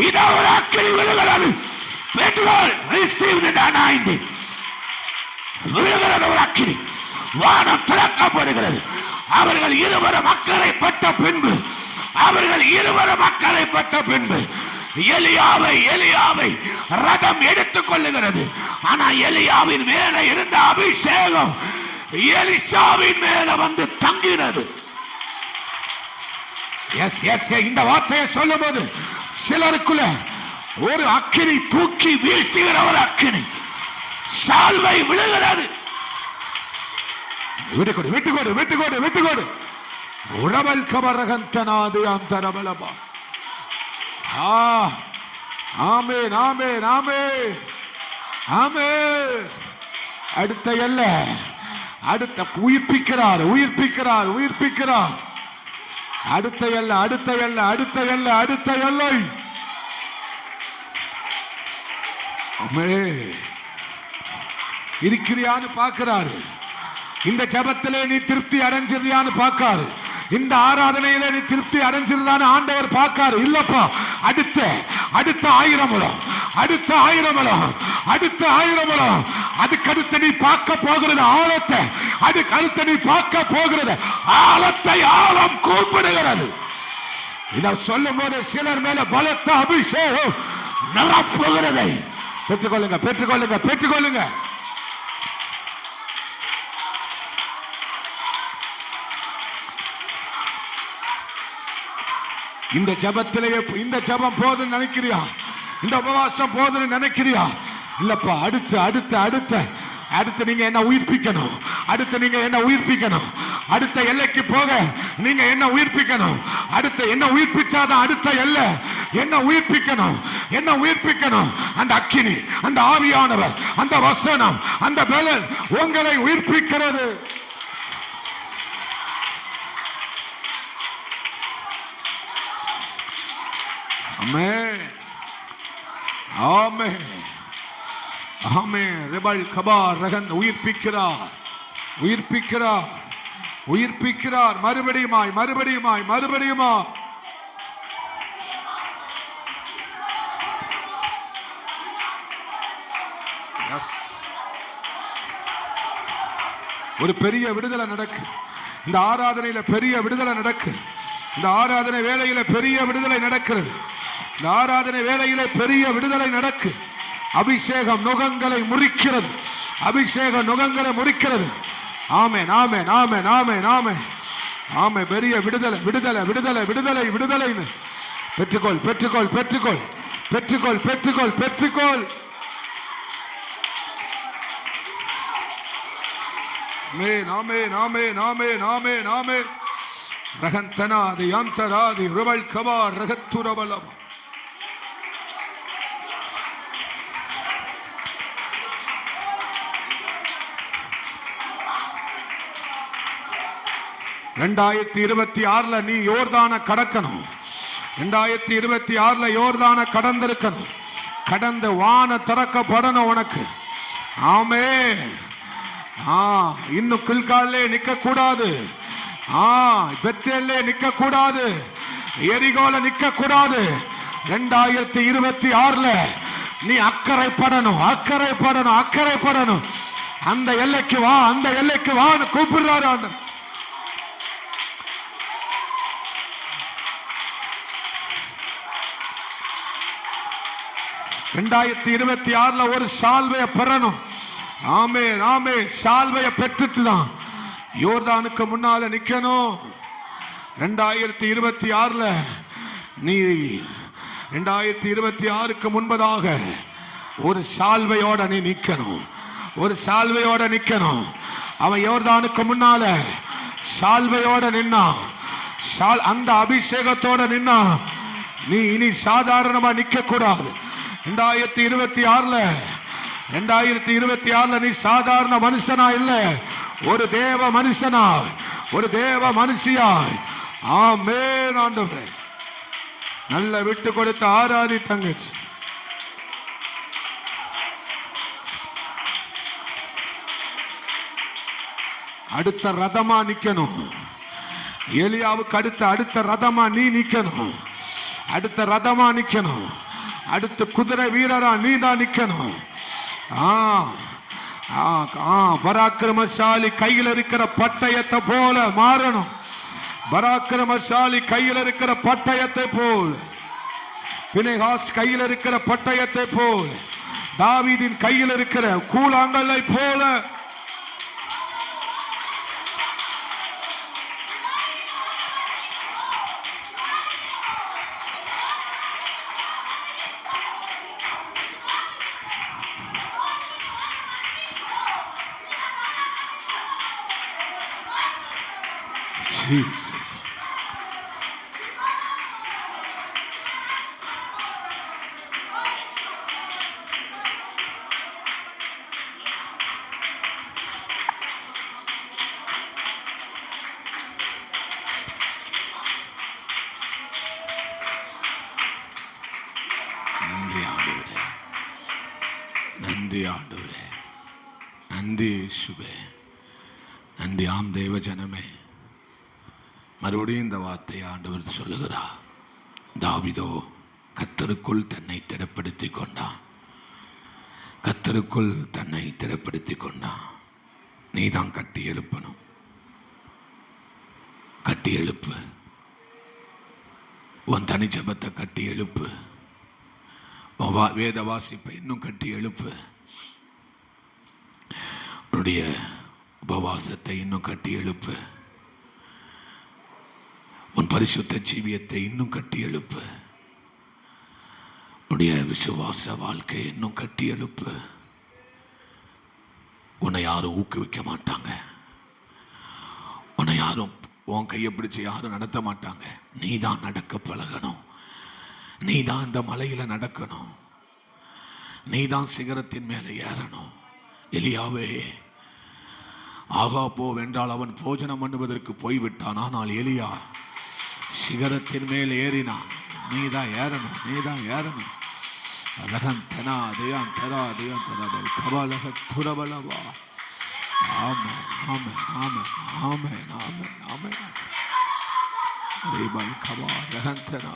இது ஒரு அக்கினி விழுகிறது. விழுகிறது ஒரு அக்கினி. வானம் திறக்கப்படுகிறது. அவர்கள் இருவரும் அக்கறைப்பட்ட பின்பு, அவர்கள் இருவரும் அக்கறைப்பட்ட பின்பு எலியாவை ரதம் எடுத்துக் கொள்ளுகிறது. ஆனா எலியாவின் மேல இருந்த அபிஷேகம் எலிசாவின் மேல வந்து தங்கினது. இந்த வார்த்தையை சொல்லும் போது சிலருக்குள்ள ஒரு அக்கினி தூக்கி வீசுகிற ஒரு அக்கினி சால்வை விழுகிறது. விட்டுக்கொடு, விட்டுக்கொடு, விட்டுக்கொடு, விட்டுக்கொடு. உறவல் கபரகந்தனாது அந்தரபலபா. ஆமென், ஆமென், ஆமென், ஆமென். அடுத்த எல்லை, அடுத்த உயிர்ப்பிக்கிறார், உயிர்ப்பிக்கிறார், உயிர்ப்பிக்கிறார். அடுத்த எல்லை, அடுத்த எல்லை, அடுத்த எல்லை, அடுத்த எல்லை. இருக்கிறியான்னு பார்க்கிறாரு. இந்த ஜபத்திலே நீ திருப்தி அடைஞ்சிருந்தியான்னு பார்க்காரு. இந்த ஆராதனையில நீ திருப்தி அடைஞ்சிருந்தான்னு ஆண்டவர் பார்க்காரு. இல்லப்பா, அடுத்த அடுத்த 1000 முழம், அடுத்த 1000 முழம், அடுத்த 1000 முழம். அதுக்கடுத்து நீ பார்க்க போகிறது ஆழத்தை. அதுக்கு அடுத்து நீ பார்க்க போகிறது ஆழத்தை. ஆழம் கூப்பிடுகிறது. இத சொல்லும் போது சிலர் மேல பலத்த அபிஷேகம் நிரப்புகிறதை பெற்றுக்கொள்ளுங்க, பெற்றுக்கொள்ளுங்க, பெற்றுக்கொள்ளுங்க. இந்த ஜபத்திலேயே இந்த ஜபம் போதுன்னு நினைக்கிறியா? இந்த உபவாசம் போதுன்னு நினைக்கிறியா? இல்லப்பா, அடுத்து அடுத்து அடுத்து அடுத்து நீங்க என்ன உயிர்ப்பிக்கணும். அடுத்து நீங்க என்ன உயிர்ப்பிக்கணும். அடுத்த எல்லைக்கு போக நீங்க என்ன உயிர்ப்பிக்கணும். அடுத்த என்ன உயிர்ப்பிச்சாதான் அடுத்த எல்லை. என்ன உயிர்ப்பிக்கணும், என்ன உயிர்ப்பிக்கணும். அந்த அக்கினி, அந்த ஆவியானவர், அந்த வசனம், அந்த பலன் உங்களை உயிர்ப்பிக்கிறது. ஆமென், ஆமென், ஆமென். ரெபல் கபார் ரகன் உயிர்ப்பிக்கிறார், உயிர்ப்பிக்கிறார், உயிர்ப்பிக்கிறார். மறுபடியுமாய், மறுபடியுமாய், மறுபடியுமாய். ஒரு பெரிய விடுதலை நடக்கு. இந்த ஆராதனையில பெரிய விடுதலை நடக்கு. இந்த ஆராதனை வேளையில பெரிய விடுதலை நடக்கிறது. இந்த ஆராதனை வேளையில பெரிய விடுதலை நடக்கு. அபிஷேகம் நுகங்களை முறிக்கிறது. அபிஷேகம் நுகங்களை முறிக்கிறது. ஆமென், ஆமென், ஆமென், ஆமென், ஆமென், ஆமென். பெரிய விடுதலை, விடுதலை, விடுதலை, விடுதலை, விடுதலை. பெற்றுக்கொள், பெற்றுக்கொள், பெற்றுக்கொள், பெற்றுக்கொள், பெற்றுக்கொள், பெற்றுக்கொள். ஆமென், ஆமென், ஆமென், ஆமென், ஆமென், ஆமென். ரகந்தனாதி அந்தராதி ருவல் கபா ரகத்துரவலம். ரெண்டாயிரத்தி 26 நீ யோர்தான கடக்கணும். 2026 யோர்தான கடந்திருக்கணும். கடந்து வான திறக்கப்படணும் உனக்கு. ஆமென். இன்னும் கில்காலே நிக்க கூடாது. பெத்தேல்லே நிக்க கூடாது. எரிகோல நிக்க கூடாது. 2026 நீ அக்கறைப்படணும், அக்கறைப்படணும், அக்கறைப்படணும். அந்த எல்லைக்கு வா, அந்த எல்லைக்கு வான்னு கூப்பிடுறாரு ஆண்டவர். ரெண்டாயிரத்தி 26 ஒரு சால்வைய பெறணும். ஆமென், ஆமென். சால்வைய பெற்றுட்டு தான் யோர்தானுக்கு முன்னால நிக்கணும். 2026 நீ 2026க்கு முன்பதாக ஒரு சால்வையோட நீ நிக்கணும், ஒரு சால்வையோட நிக்கணும். அவன் யோர்தானுக்கு முன்னால சால்வையோட நின்னா, அந்த அபிஷேகத்தோட நின்னா. நீ இனி சாதாரணமா நிக்க கூடாது. 2026 நீ சாதாரண மனுஷனா இல்ல, ஒரு தேவ மனுஷனா, ஒரு தேவ மனுஷியாய். ஆமென் ஆண்டவரே. நல்ல விட்டு கொடுத்த ஆராதி தங்கச்சி. அடுத்த ரதமா நிக்கணும். எலியாவுக்கு அடுத்த ரதமா நீ நிக்கணும், அடுத்த ரதமா நிக்கணும். அடுத்த குதிரை வீரரா நீ தான் நிக்கணும். பராக்கிரமசாலி கையில் இருக்கிற பட்டயத்தை போல மாறணும். பராக்கிரமசாலி கையில் இருக்கிற பட்டயத்தை போல், பினெகாஸ் கையில் இருக்கிற பட்டயத்தை போல், தாவீதின் கையில் இருக்கிற கூழாங்கல்லை போல Jesus. நன்றி ஆண்டவரே, நன்றி இயேசுவே, நன்றி. ஆம் தேவ ஜனமே, மறுபடியும் இந்த வார்த்தை ஆண்டவர் சொல்லுகிறார். தாவீதோ கர்த்தருக்குள் தன்னை திடப்படுத்திக் கொண்டான், கர்த்தருக்குள் தன்னை திடப்படுத்திக் கொண்டான். நீதான் கட்டி எழுப்பணும், கட்டி எழுப்பு. உன் தனி ஜெபத்தை கட்டி எழுப்பு, வேத வாசிப்பை இன்னும் கட்டி எழுப்பு, உன்னுடைய உபவாசத்தை இன்னும் கட்டி எழுப்பு, உன் பரிசுத்த ஜீவியத்தை இன்னும் கட்டி எழுப்பு, உன்னுடைய விசுவாச வாழ்க்கை இன்னும் கட்டி எழுப்பு. உன்னை யாரும் ஊக்குவிக்க மாட்டாங்க, உன்னை யாரும் உன் கையை பிடிச்சு யாரும் நடத்த மாட்டாங்க. நீ தான் நடக்க பழகணும், நீ தான் இந்த மலையில நடக்கணும், நீ தான் சிகரத்தின் மேலே ஏறணும். எலியாவே, ஆகா போ வென்றால் அவன் போஜனம் பண்ணுவதற்கு போய்விட்டான். ஆனால் எலியா சிகரத்தின் மேல் ஏறினான். நீ தான் ஏறணும், நீ தான் ஏறணும். அழகன் தெனா தேயான் தெரா தேயான் தெராபல் கபாலக துரபலவா. ஆமென், ஆமென், ஆமென், ஆமென், ஆமென், ஆமென். ரீபல் கபா அழகன் தெனா.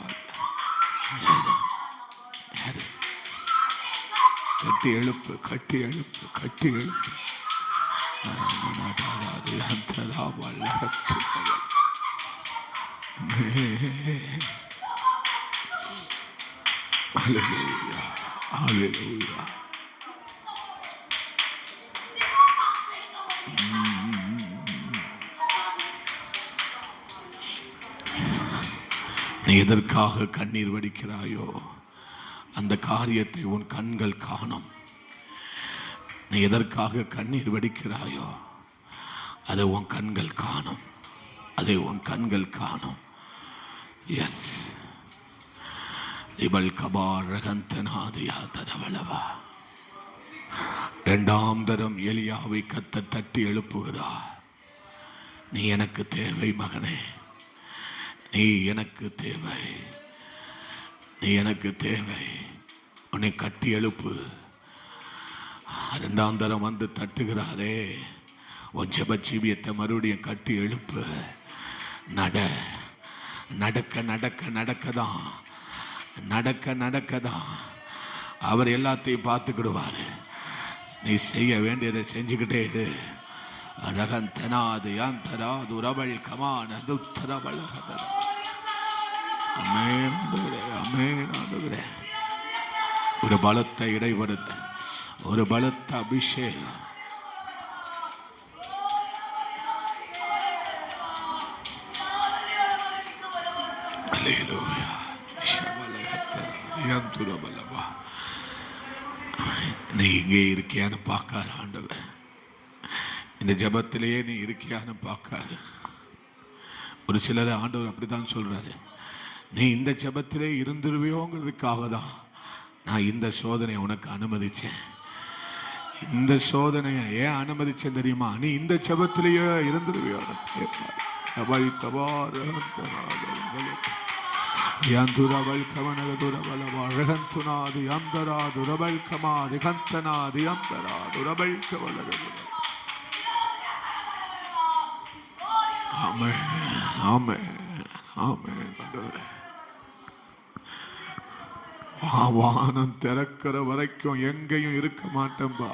கட்டி எழுப்பு, கட்டி எழுப்பு, கட்டி எழுப்பு. Hallelujah, hallelujah. நீ எதற்காக கண்ணீர் வடிக்கிறாயோ அந்த காரியத்தை உன் கண்கள் காணும். நீ எதற்காக கண்ணீர் வடிக்கிறாயோ அதை உன் கண்கள் காணும், அதை உன் கண்கள் காணும். எஸ், இபல் கபார் ரகந்தனாதியா தரவளவா. இரண்டாம் தரம் எலியாவை கத்த தட்டி எழுப்புகிறார். நீ எனக்கு தேவை மகனே, நீ எனக்கு தேவை, நீ எனக்கு தேவை. உன்னை கட்டி எழுப்பு. இரண்டாம் தரம் வந்து தட்டுகிறாரே, உன் ஜெப ஜீவியத்தை மறுபடியும் கட்டி எழுப்பு. நடக்க நடக்க நடக்கதான், நடக்க நடக்கதான். அவர் எல்லாத்தையும் பார்த்துக்கிடுவாரு. நீ செய்ய வேண்டியதை செஞ்சுக்கிட்டே இரு. ரகந்தனாது யாந்தராது உரபல் கமான துத்தரபல் ஹதர. ஆமென் ஆண்டவரே, ஆமென் ஆண்டவரே. ஒரு பலத்த இடைப்படுத்த, ஒரு பலத்த அபிஷேகம். அல்லேலூயா. நீ இங்கே இருக்கியான்னு பார்க்காரு ஆண்டவர். இந்த ஜபத்திலேயே நீ இருக்கியான்னு பார்க்காரு. ஒரு சிலர் ஆண்டவர் அப்படித்தான் சொல்றாரு, நீ இந்த ஜபத்திலே இருந்துருவியோங்கிறதுக்காக தான் நான் இந்த சோதனை உனக்கு அனுமதிச்சேன். இந்த சோதனையை ஏன் அனுமதிச்சேன் தெரியுமா? நீ இந்த ஜபத்திலேயே இருந்துருவியோ. Yanturabal Kavanagurabala, Regantunadi, Yandara, Durabal Kama, Regantana, the Yandara, Durabal Kavala. Amen, Amen, Amen. வானம் திறக்கிற வரைக்கும் எங்கேயும் இருக்க மாட்டேன்பா.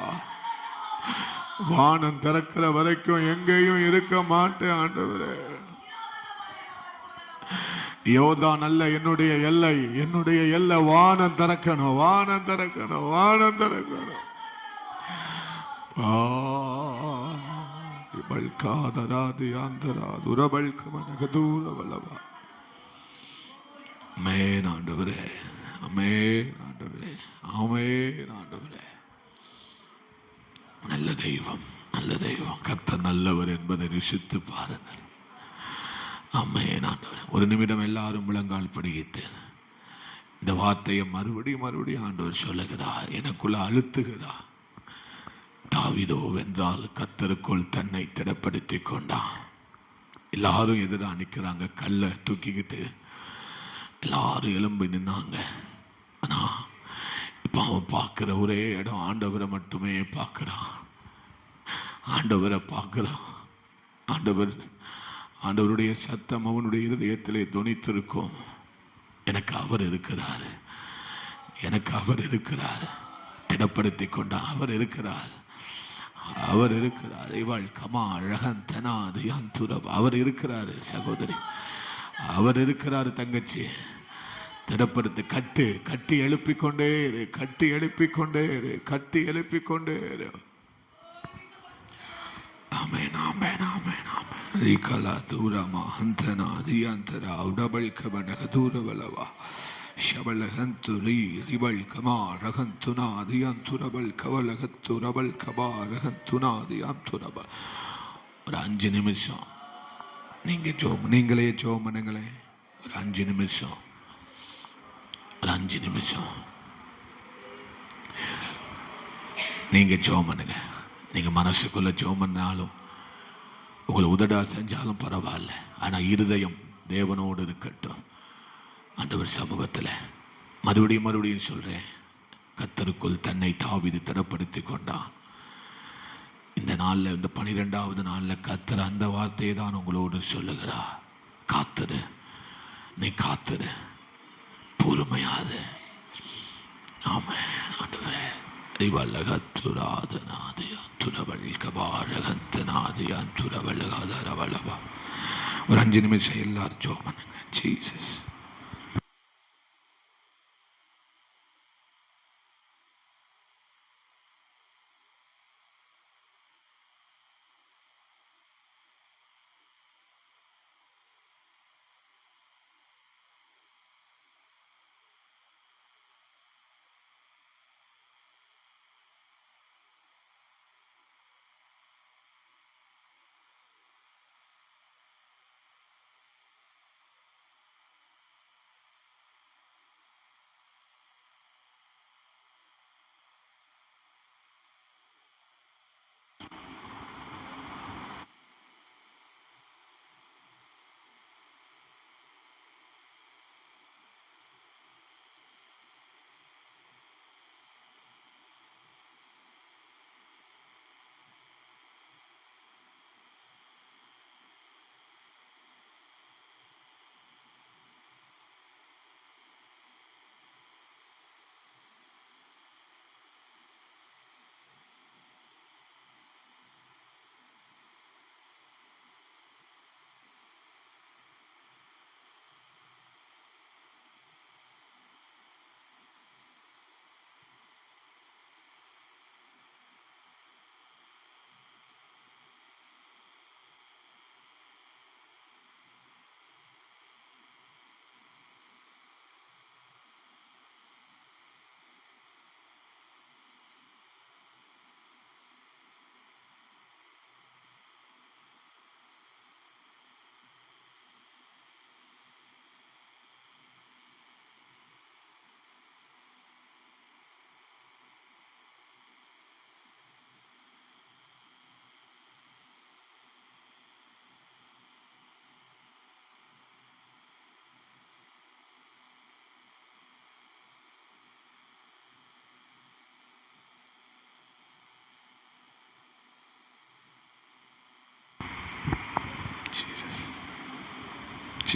வானம் திறக்கிற வரைக்கும் எங்கேயும் இருக்க மாட்டேன் ஆண்டவரே. யோர்தான் அல்ல என்னுடைய எல்லை, என்னுடைய எல்லை வானம் திறக்கணும், வானம் திறக்கணும், வானம் திறக்கணும். பல்காதராது ஆந்தராது உரபல்கமனக தூரவல்லவா. ஆமென் ஆண்டவரே, ஆமென் ஆண்டவரே, ஆமென் ஆண்டவரே. நல்ல தெய்வம், நல்ல தெய்வம். கர்த்தர் நல்லவர் என்பதை ருசித்து பாருங்கள். ஆமென் ஆண்டவரே. ஒரு நிமிடம் எல்லாரும் முழங்கால் படிக்கிட்டு இந்த வார்த்தையை மறுபடியும் மறுபடியும் ஆண்டவர் சொல்லுகிறார், எனக்குள்ள அழுத்துகிறார். தாவீதோ வென்றால் கர்த்தருக்குள் தன்னை திடப்படுத்தி கொண்டான். எல்லாரும் எதிராக நிற்கிறாங்க, கல்லை தூக்கிக்கிட்டு எல்லாரும் எலும்பி நின்னாங்க. ஆனா இப்ப அவன் பார்க்கிற ஒரே இடம் ஆண்டவரை மட்டுமே பார்க்கிறான். ஆண்டவரை பார்க்கிறான். ஆண்டவருடைய சத்தம் அவனுடைய இருதயத்திலே தொனித்திருக்கும். எனக்கு அவர் இருக்கிறார், எனக்கு அவர் இருக்கிறார். திடப்படுத்தி கொண்டான். அவர் இருக்கிறார், அவர் இருக்கிறார். இவள் கமா அழகந்தனாது அந்துரப். அவர் இருக்கிறாரு சகோதரி, அவர் இருக்கிறாரு தங்கச்சி. திடப்படுத்து, கட்டி எழுப்பிக்கொண்டே இரு, கட்டி எழுப்பிக்கொண்டே இரு, கட்டி எழுப்பிக்கொண்டே இரு. ஆமென் ஆமென் ஆமென் ஆமென். ரீகலா தூரமா ஹந்தனா தியந்தரா உடபல் கபனக தூரவலவா ஷபலகந்துரி ரிபல் கமா ரகந்துனா தியந்துரபல் கவலகத்துரபல் கபா ரகந்துனா தியந்துரபல். ஒரு 5 நிமிஷம் நீங்களே ஜோம் பண்ணுங்களே. ஒரு 5 நிமிஷம், ஒரு 5 நிமிஷம் நீங்க ஜோம் பண்ணுங்க. நீங்க மனசுக்குள்ள ஜோம் பண்ணாலும் உங்களை உதடா செஞ்சாலும் பரவாயில்ல. ஆனா இருதயம் தேவனோடு இருக்கட்டும். ஆண்டவர் சமூகத்துல மறுபடியும் மறுபடியும் சொல்றேன், கர்த்தருக்குள் தன்னை தாவீது திடப்படுத்தி கொண்டான். இந்த நாள்ல, இந்த 12வது நாள்ல கர்த்தர் அந்த வார்த்தையை தான் உங்களோடு சொல்லுகிறார். காத்துரு, நீ காத்துரு, பொறுமையாரு. ஆமென் ஆண்டவரே. ஒரு 5 நிமிஷம் எல்லாரும் ஜெபம் பண்ணுங்க. ஜீசஸ்.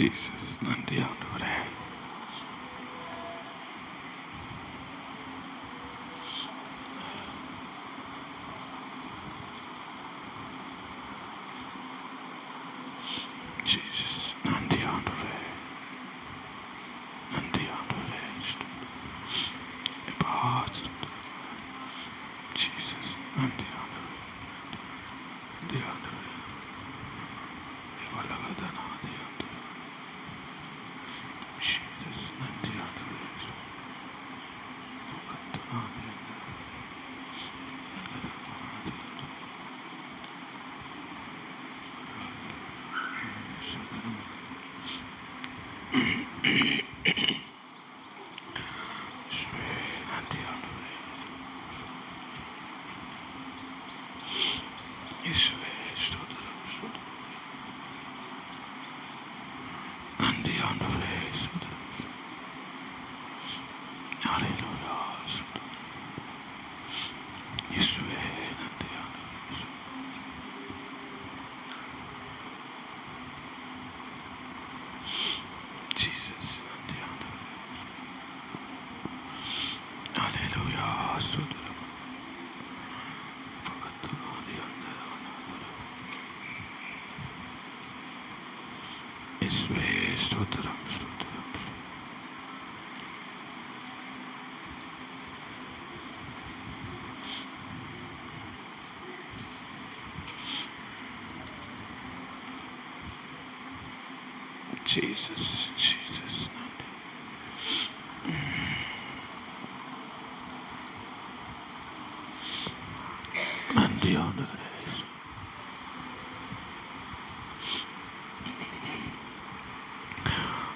ஜீசஸ். நன்றி ஆண்டவரே. ஜீசஸ். நன்றி ஆண்டவரே. நன்றி ஆண்டவரே. ஜீசஸ். நன்றி ஆண்டவரே. நன்றி ஆண்டவரே. வல்லகதனாதி ஆண்டவரே. ஜீசஸ். நன்றி ஆண்டவரே. நன்றி ஆண்டவரே. ஹல்லேலூயா. இயேசுவே நன்றி ஆண்டவரே. ஜீசஸ். நன்றி ஆண்டவரே. ஹல்லேலூயா. ஸ்தோத்திரம். பகத்துனாதி ஆண்டவரே. இயேசுவே ஸ்தோத்திரம். Jesus, Jesus, நன்றி ஆண்டவரே.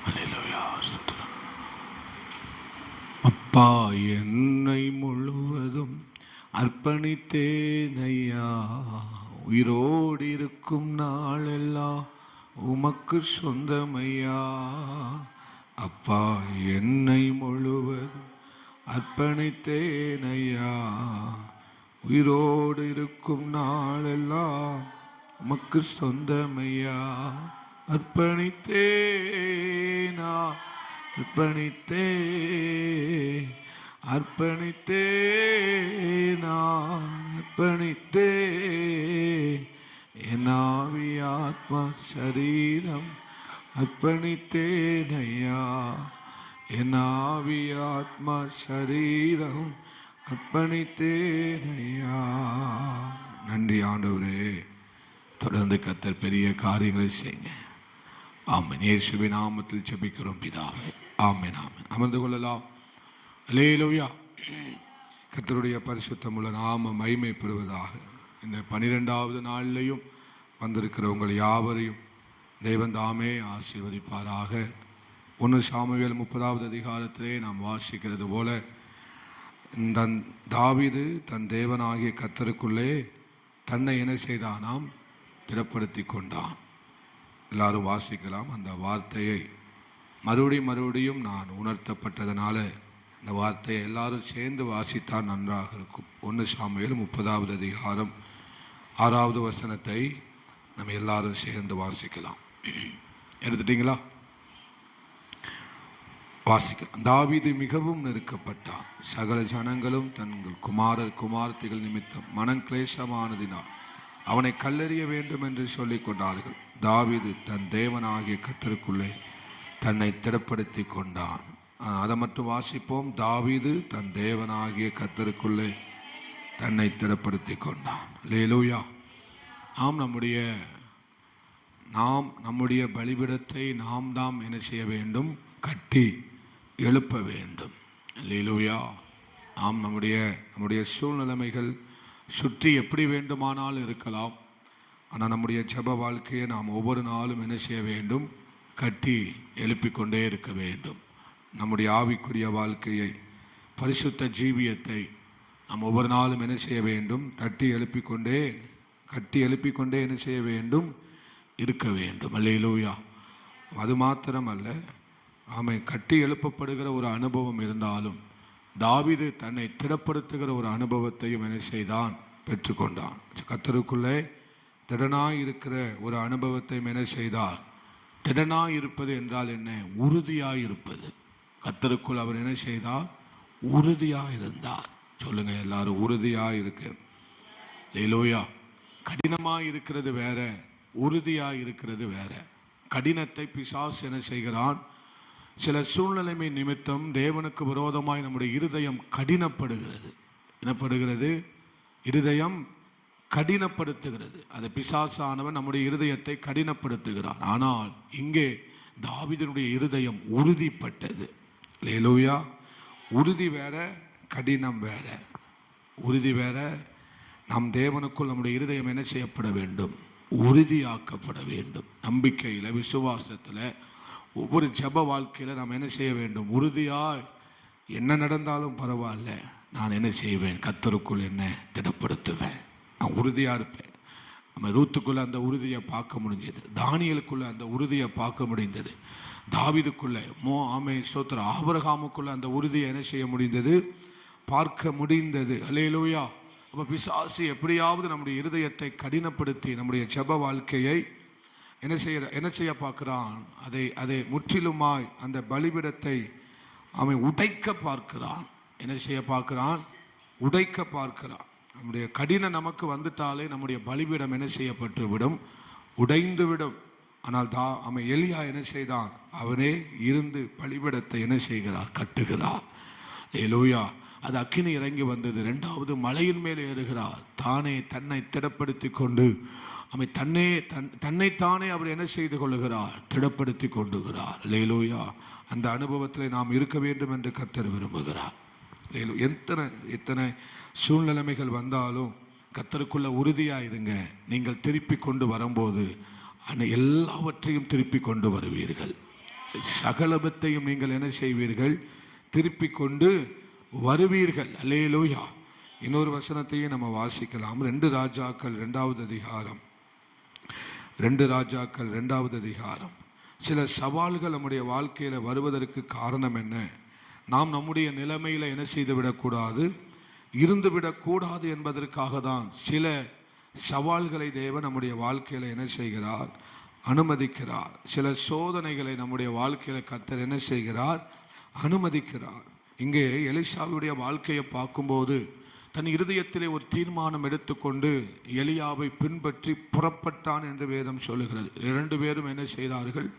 ஹல்லேலூயா. அப்பா, என்னை முழுவதும் அர்ப்பணித்தேன் ஐயா, உயிரோடு இருக்கும் நாளெல்லாம் உமக்கு சொந்தமையா. அப்பா, என்னை முழுவதும் அர்ப்பணித்தேன் ஐயா, உயிரோடு இருக்கும் நாளெல்லாம் உமக்கு சொந்தமையா. அர்ப்பணித்தேனா அர்ப்பணித்தேனா அர்ப்பணித்தே என் ஆவி ஆத்மா சரீரம் அர்ப்பணித்தேன் ஐயா, என் ஆவி ஆத்மா சரீரம் அர்ப்பணித்தேன் ஐயா. நன்றி ஆண்டவரே. தொடர்ந்து கர்த்தர் பெரிய காரியங்களை செய்யுங்க. ஆமென். இயேசுவின் நாமத்தில் ஜெபிக்கிறோம் பிதாவே. ஆமென். ஆமென். அமர்ந்து கொள்ளலாம். அல்லேலூயா. கர்த்தருடைய பரிசுத்தமுள்ள நாம மகிமைப்படுவதாக. இந்த 12வது நாளிலையும் வந்திருக்கிற உங்கள் யாவரையும் தேவன் தாமே ஆசீர்வதிப்பாராக. 1 சாமுவேல் 30வது அதிகாரத்திலே நாம் வாசிக்கிறது போல, தாவீது தன் தேவனாகிய கர்த்தருக்குள்ளே தன்னை என்ன செய்தானாம்? திடப்படுத்தி கொண்டான். எல்லாரும் வாசிக்கலாம். அந்த வார்த்தையை மறுபடியும் நான் உணர்த்தப்பட்டதனால அந்த வார்த்தையை எல்லாரும் சேர்ந்து வாசித்தால் நன்றாக இருக்கும். 1 சாமுவேல் 30வது அதிகாரம் 6வது வசனத்தை நம்ம எல்லாரும் சேர்ந்து வாசிக்கலாம். எடுத்துட்டீங்களா? வாசிக்கலாம். தாவீது மிகவும் நெருக்கப்பட்டான். சகல ஜனங்களும் தங்கள் குமாரர் குமார்த்திகள் நிமித்தம் மனங்கிளேசமானதினால் அவனை கல்லெறிய வேண்டும் என்று சொல்லிக் கொண்டார்கள். தாவீது தன் தேவனாகிய கர்த்தருக்குள்ளே தன்னை திடப்படுத்தி கொண்டான். அதை மட்டும் வாசிப்போம். தாவீது தன் தேவனாகிய கர்த்தருக்குள்ளே தன்னை திடப்படுத்தி கொண்டான். அல்லேலூயா. நாம் நம்முடைய பலிபீடத்தை நாம் தாம் என்ன செய்ய வேண்டும்? கட்டி எழுப்ப வேண்டும். அல்லேலூயா. நம்முடைய சூழ்நிலைமைகள் சுற்றி எப்படி வேண்டுமானால் இருக்கலாம். ஆனால் நம்முடைய ஜெப வாழ்க்கையை நாம் ஒவ்வொரு நாளும் என்ன செய்ய வேண்டும்? கட்டி எழுப்பிக்கொண்டே இருக்க வேண்டும். நம்முடைய ஆவிக்குரிய வாழ்க்கையை, பரிசுத்த ஜீவியத்தை நாம் ஒவ்வொரு நாளும் என்ன செய்ய வேண்டும்? கட்டி எழுப்பிக்கொண்டே என்ன செய்ய வேண்டும்? இருக்க வேண்டும். அல்லேலூயா. அது மாத்திரமல்ல, கட்டி எழுப்பப்படுகிற ஒரு அனுபவம் இருந்தாலும் தாவீது தன்னை திடப்படுத்துகிற ஒரு அனுபவத்தையும் என்ன செய்தான்? பெற்றுக்கொண்டான். கர்த்தருக்குள்ளே திடனாய் இருக்கிற ஒரு அனுபவத்தை என்ன செய்தார்? திடனாய் இருப்பது என்றால் என்ன? உறுதியாய் இருப்பது. கர்த்தருக்குள் அவர் என்ன செய்தார்? உறுதியாக இருந்தார். சொல்லுங்க எல்லாரும், உறுதியாக இருக்கு. அல்லேலூயா. கடினமாக இருக்கிறது வேற, உறுதியாக இருக்கிறது வேற. கடினத்தை பிசாசு என்ன செய்கிறான்? சில சூழ்நிலைமை நிமித்தம் தேவனுக்கு விரோதமாய் நம்முடைய இருதயம் கடினப்படுகிறது. என்னப்படுகிறது? இருதயம் கடினப்படுத்துகிறது. அது பிசாசானவன் நம்முடைய இருதயத்தை கடினப்படுத்துகிறான். ஆனால் இங்கே தாவீதினுடைய இருதயம் உறுதிப்பட்டது. அல்லேலூயா. உறுதி வேற, கடினம் வேற. உறுதி வேற. நம் தேவனுக்குள் நம்முடைய இருதயம் என்ன செய்யப்பட வேண்டும்? உறுதியாக்கப்பட வேண்டும். நம்பிக்கையில, விசுவாசத்துல, ஒவ்வொரு ஜெப வாழ்க்கையில நாம் என்ன செய்ய வேண்டும்? உறுதியாய் என்ன நடந்தாலும் பரவாயில்ல, நான் என்ன செய்வேன்? கர்த்தருக்குள் என்ன திடப்படுத்துவேன். நான் உறுதியா இருப்பேன். நம்ம ரூத்துக்குள்ள அந்த உறுதியை பார்க்க முடிஞ்சது. தானியலுக்குள்ள அந்த உறுதியை பார்க்க முடிந்தது. தாவீதுக்குள்ள ஸ்தோத்திரம், ஆபிரகாமுக்குள்ள அந்த உறுதியை என்ன செய்ய முடிந்தது? பார்க்க முடிந்தது. அல்லேலூயா. அப்ப பிசாசு எப்படியாவது நம்முடைய இருதயத்தை கடினப்படுத்தி நம்முடைய ஜெப வாழ்க்கையை என்ன செய்ய பார்க்கிறான்? அதை முற்றிலுமாய் அந்த பலிபீடத்தை அவன் உடைக்க பார்க்கிறான். என்ன செய்ய பார்க்கிறான்? உடைக்க பார்க்கிறான். நம்முடைய கடினம் நமக்கு வந்துட்டாலே நம்முடைய பலிபீடம் என்ன செய்யப்பட்டு விடும்? உடைந்து விடும். ஆனால் அவன் எலியா என்ன செய்தான்? அவனே இருந்து பலிபீடத்தை என்ன செய்கிறார்? கட்டுகிறார். அல்லேலூயா. அது அக்கினி இறங்கி வந்தது. இரண்டாவது மலையின் மேல் ஏறுகிறார். தானே தன்னை திடப்படுத்தி கொண்டு அவன் தன்னைத்தானே அவர் என்ன செய்து கொள்ளுகிறார்? திடப்படுத்தி கொண்டுகிறார். அல்லேலூயா. அந்த அனுபவத்தில் நாம் இருக்க வேண்டும் என்று கர்த்தர் விரும்புகிறார். எத்தனை சூழ்நிலைமைகள் வந்தாலும் கர்த்தருக்குள்ள உறுதியா இருங்க. நீங்கள் திருப்பி கொண்டு வரும்போது எல்லாவற்றையும் திருப்பி கொண்டு வருவீர்கள். சகலபத்தையும் நீங்கள் என்ன செய்வீர்கள்? திருப்பி கொண்டு வருவீர்கள். அல்லேலூயா. இன்னொரு வசனத்தையும் நம்ம வாசிக்கலாம். 2 ராஜாக்கள் 2வது அதிகாரம். 2 ராஜாக்கள் 2வது அதிகாரம். சில சவால்கள் நம்முடைய வாழ்க்கையில வருவதற்கு காரணம் என்ன? நாம் நம்முடைய நிலைமையில என்ன செய்து விடக்கூடாது? இருந்து விடக்கூடாது என்பதற்காக தான் சில சவால்களை தேவன் நம்முடைய வாழ்க்கையில என்ன செய்கிறார்? அனுமதிக்கிறார். சில சோதனைகளை நம்முடைய வாழ்க்கையில கர்த்தர் என்ன செய்கிறார்? அனுமதிக்கிறார். இங்கே எலிசாவுடைய வாழ்க்கையை பார்க்கும்போது தன் இருதயத்திலே ஒரு தீர்மானம் எடுத்துக்கொண்டு எலியாவை பின்பற்றி புறப்பட்டான் என்று வேதம் சொல்லுகிறது. 2 பேரும் என்ன செய்தார்கள்?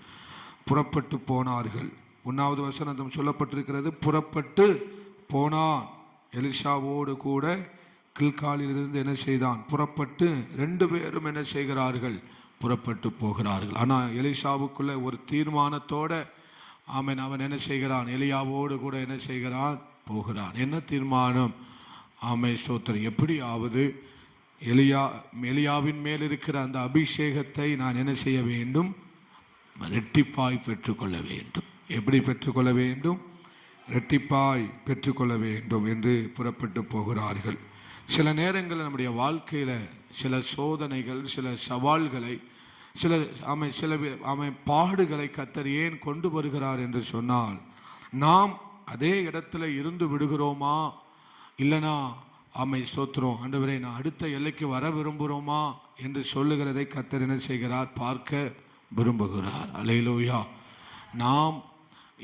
புறப்பட்டு போனார்கள். 1வது வசனம் சொல்லப்பட்டிருக்கிறது, புறப்பட்டு போனான். எலிசாவோடு கூட கில்காலில் இருந்து என்ன செய்தான்? புறப்பட்டு 2 பேரும் என்ன செய்கிறார்கள்? புறப்பட்டு போகிறார்கள். ஆனால் எலிசாவுக்குள்ள ஒரு தீர்மானத்தோட அவன் என்ன செய்கிறான்? எலியாவோடு கூட என்ன செய்கிறான்? போகிறான். என்ன தீர்மானம்? ஸ்தோத்திரம், எப்படியாவது எலியாவின் மேல் இருக்கிற அந்த அபிஷேகத்தை நான் என்ன செய்ய வேண்டும்? இரட்டிப்பாய் பெற்றுக்கொள்ள வேண்டும். எப்படி பெற்றுக்கொள்ள வேண்டும்? இரட்டிப்பாய் பெற்றுக்கொள்ள வேண்டும் என்று புறப்பட்டு போகிறார்கள். சில நேரங்களில் நம்முடைய வாழ்க்கையில சில சோதனைகள், சில சவால்களை, சில பாடுகளை கர்த்தர் ஏன் கொண்டு வருகிறார் என்று சொன்னால், நாம் அதே இடத்துல இருந்து விடுகிறோமா, இல்லைனா ஸ்தோத்திரம் ஆண்டவரே நான் அடுத்த எல்லைக்கு வர விரும்புகிறோமா என்று சொல்லுகிறதை கர்த்தர் என்ன செய்கிறார்? பார்க்க விரும்புகிறார். அல்லேலூயா. நாம்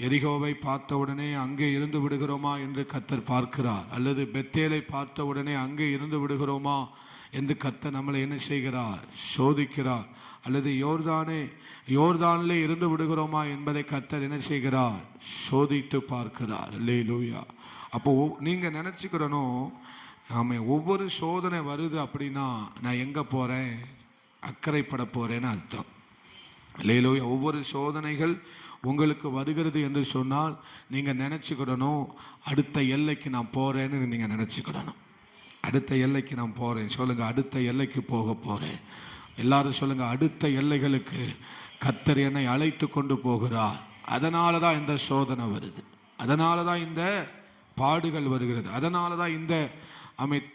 எரிகோவை பார்த்த உடனே அங்கே இருந்து விடுகிறோமா என்று கர்த்தர் பார்க்கிறார். அல்லது பெத்தேலை பார்த்த உடனே அங்கே இருந்து விடுகிறோமா என்று கர்த்தர் நம்மளை என்ன செய்கிறார்? சோதிக்கிறார். அல்லது யோர்தானிலே இருந்து விடுகிறோமா என்பதை கர்த்தர் என்ன செய்கிறார்? சோதித்து பார்க்கிறார். அல்லேலூயா. அப்போ நீங்க நினைச்சுக்கிடணும், ஒவ்வொரு சோதனை வருது அப்படின்னா நான் எங்க போறேன்? அக்கறைப்பட போறேன்னு அர்த்தம். அல்லேலூயா. ஒவ்வொரு சோதனைகள் உங்களுக்கு வருகிறது என்று சொன்னால் நீங்க நினைச்சுக்கிடணும், அடுத்த எல்லைக்கு நான் போறேன்னு நீங்க நினைச்சுக்கிடணும். அடுத்த எல்லைக்கு நான் போறேன். சொல்லுங்க, அடுத்த எல்லைக்கு போக போறேன். எல்லாரும் சொல்லுங்க, அடுத்த எல்லைகளுக்கு கர்த்தர் என்னை அழைத்து கொண்டு போகிறார். அதனாலதான் இந்த சோதனை வருது, அதனாலதான் இந்த பாடுகள் வருகிறது, அதனாலதான் இந்த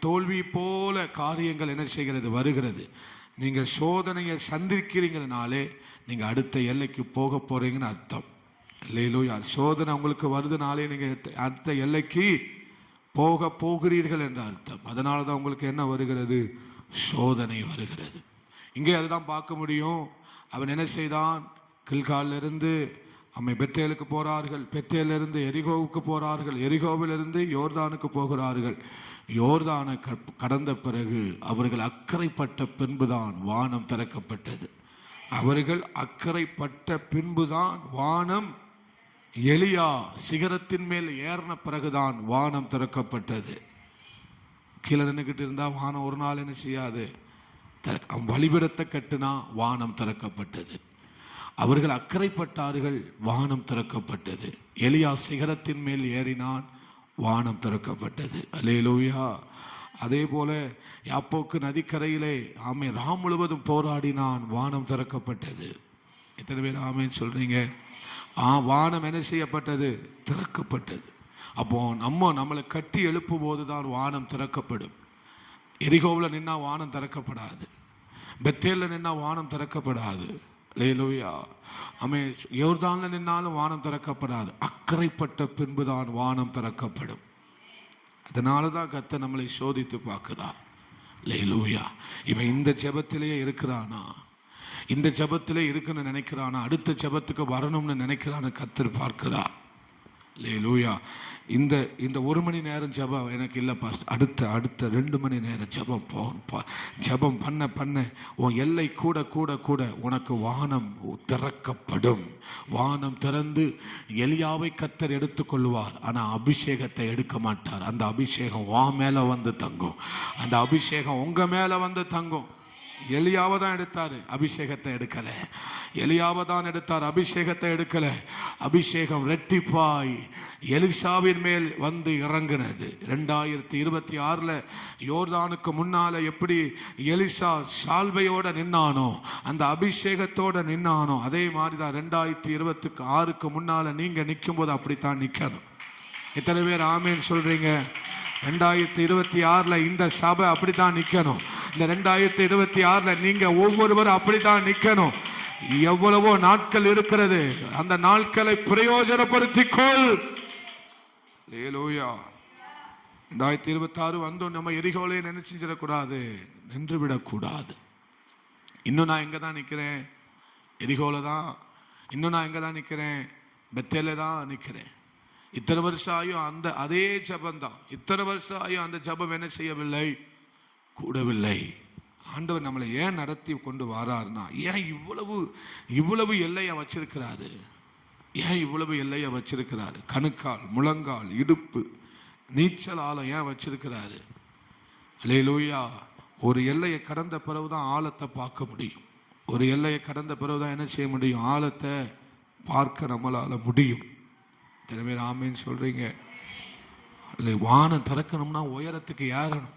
தோல்வி போல காரியங்கள் என்ன செய்கிறது? வருகிறது. நீங்க சோதனையை சந்திக்கிறீங்கனாலே நீங்க அடுத்த எல்லைக்கு போக போறீங்கன்னு அர்த்தம். அல்லேலூயா. சோதனை உங்களுக்கு வருதுனாலே நீங்க அடுத்த எல்லைக்கு போக போகிறீர்கள் என்ற அர்த்தம். அதனாலதான் உங்களுக்கு என்ன வருகிறது? சோதனை வருகிறது. இங்கே அதுதான் பார்க்க முடியும். அவன் என்ன செய்தான்? கில்காலிலிருந்து பெத்தேலுக்கு போகிறார்கள், பெத்தேலிருந்து எரிகோவுக்கு போகிறார்கள், எரிகோவிலிருந்து யோர்தானுக்கு போகிறார்கள். யோர்தானை கடந்த பிறகு அவர்கள் அக்கறைப்பட்ட பின்புதான் வானம் திறக்கப்பட்டது. அவர்கள் அக்கறைப்பட்ட பின்புதான் வானம், எலியா சிகரத்தின் மேல் ஏறின பிறகுதான் வானம் திறக்கப்பட்டது. கீழே நின்றுக்கிட்டு இருந்தா வானம் ஒரு நாள் என்ன செய்யாது, பலிபீடத்தை கட்டுனா வானம் திறக்கப்பட்டது. அவர்கள் அக்கறைப்பட்டார்கள், வானம் திறக்கப்பட்டது. எலியா சிகரத்தின் மேல் ஏறினான், வானம் திறக்கப்பட்டது. அல்லேலூயா. அதே போல யாப்போக்கு நதிக்கரையிலே ராம் முழுவதும் போராடினான், வானம் திறக்கப்பட்டது. எத்தனை பேர் ஆமேன்னு சொல்றீங்க? வானம் என்ன செய்யப்பட்டது? திறக்கப்பட்டது. அப்போ நம்மளை கட்டி எழுப்பும் போதுதான் வானம் திறக்கப்படும். எரிகோவில் நின்னா வானம் திறக்கப்படாது, பெத்தேல்ல நின்னா வானம் திறக்கப்படாது. அல்லேலூயா. யோர்தான்ல நின்னாலும் வானம் திறக்கப்படாது. அக்கறைப்பட்ட பின்புதான் வானம் திறக்கப்படும். அதனாலதான் கர்த்தர் நம்மளை சோதித்து பார்க்கிறார். அல்லேலூயா. இவன் இந்த ஜெபத்திலேயே இருக்கிறானா, இந்த ஜெபத்திலே இருக்குன்னு நினைக்கிறானா, அடுத்த ஜெபத்துக்கு வரணும்னு நினைக்கிறான்னு கர்த்தர் பார்க்கிறார். அல்லேலூயா. இந்த 1 மணி நேரம் ஜெபம் எனக்கு இல்லைப்பா, அடுத்த 2 மணி நேரம் ஜெபம் ஜெபம் பண்ண உன் எல்லை கூட கூட கூட உனக்கு வானம் திறக்கப்படும். வானம் திறந்து எலியாவை கர்த்தர் எடுத்துக்கொள்வார், ஆனா அபிஷேகத்தை எடுக்க மாட்டார். அந்த அபிஷேகம் வா மேல வந்து தங்கும், அந்த அபிஷேகம் உங்க மேல வந்து தங்கும். எலியாவை தான் எடுத்தாரு, அபிஷேகத்தை எடுக்கல. எலியாவை தான் எடுத்தார், அபிஷேகத்தை எடுக்கல. அபிஷேகம் ரெட்டிப்பாய் எலிசாவின் மேல் வந்து இறங்கினது. 2026 யோர்தானுக்கு முன்னால எப்படி எலிசா சால்வையோட நின்னானோ, அந்த அபிஷேகத்தோட நின்னானோ, அதே மாதிரிதான் 2026க்கு முன்னால நீங்க நிற்கும் போது அப்படித்தான் நிக்கணும். எத்தனை பேர் ஆமேன்னு சொல்றீங்க? 2026 இந்த சபை அப்படித்தான் நிக்கணும். இந்த 2026 நீங்க ஒவ்வொருவரும் அப்படித்தான் நிக்கணும். எவ்வளவோ நாட்கள் இருக்கிறது, அந்த நாட்களை பிரயோஜனப்படுத்திக்கொள். அல்லேலூயா. 2026 வந்தோம், நம்ம எரிகோலே நினைச்சிடக்கூடாது, நின்று விடக்கூடாது. இன்னும் நான் எங்க தான் நிக்கிறேன்? எரிகோல தான். இன்னும் நான் எங்க தான் நிக்கிறேன்? பெத்தேல தான் நிக்கிறேன். இத்தனை வருஷம் ஆயும் அதே ஜபம் தான். இத்தனை வருஷம் ஆயும் அந்த ஜபம் என்ன செய்யவில்லை? கூடவில்லை. ஆண்டவர் நம்மளை ஏன் நடத்தி கொண்டு வராருன்னா, ஏன் இவ்வளவு எல்லையை வச்சிருக்கிறாரு? ஏன் இவ்வளவு எல்லையை வச்சிருக்கிறாரு? கணுக்கால், முழங்கால், இடுப்பு, நீச்சல் ஆழம் ஏன் வச்சிருக்கிறாரு? அல்லேலூயா. ஒரு எல்லையை கடந்த பிறகுதான் ஆழத்தை பார்க்க முடியும். ஒரு எல்லையை கடந்த பிறகுதான் என்ன செய்ய முடியும்? ஆழத்தை பார்க்க நம்மளால முடியும். திரும்ப ஆமேன்னு சொல்றீங்க? வானம் திறக்கணும்னா உயரத்துக்கு ஏறணும்.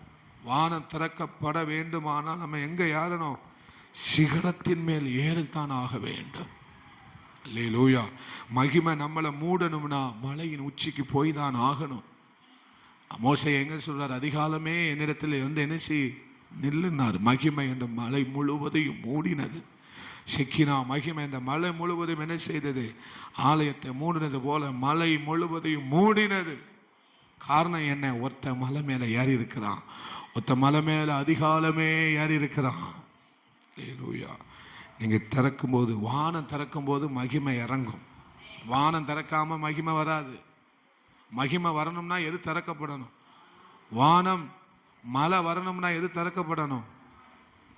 வானம் திறக்கப்பட வேண்டுமானால் நம்ம எங்க ஏறணும்? சிகரத்தின் மேல் ஏறித்தான் ஆக வேண்டும். அல்லேலூயா. மகிமை நம்மளை மூடணும்னா மலையின் உச்சிக்கு போய் தான் ஆகணும். மோசே எங்க சொல்றாரு? அதிகாலமே என்னிடத்துல வந்து என்ன செய் நில்லுனார். மகிமை அந்த மலை முழுவதையும் மூடினது. செக்கினா மகிமை இந்த மலை முழுவதும் என்ன செய்தது? ஆலயத்தை மூடினது போல மலை முழுவதையும் மூடினது. காரணம் என்ன? ஒருத்த மலை மேல ஏறி இருக்கிறான், ஒருத்த மலை மேல அதிகாலமே ஏறி இருக்கிறான். நீங்க திறக்கும் போது, வானம் திறக்கும் போது மகிமை இறங்கும். வானம் திறக்காம மகிமை வராது. மகிமை வரணும்னா எது திறக்கப்படணும்? வானம் மலை வரணும்னா எது திறக்கப்படணும்?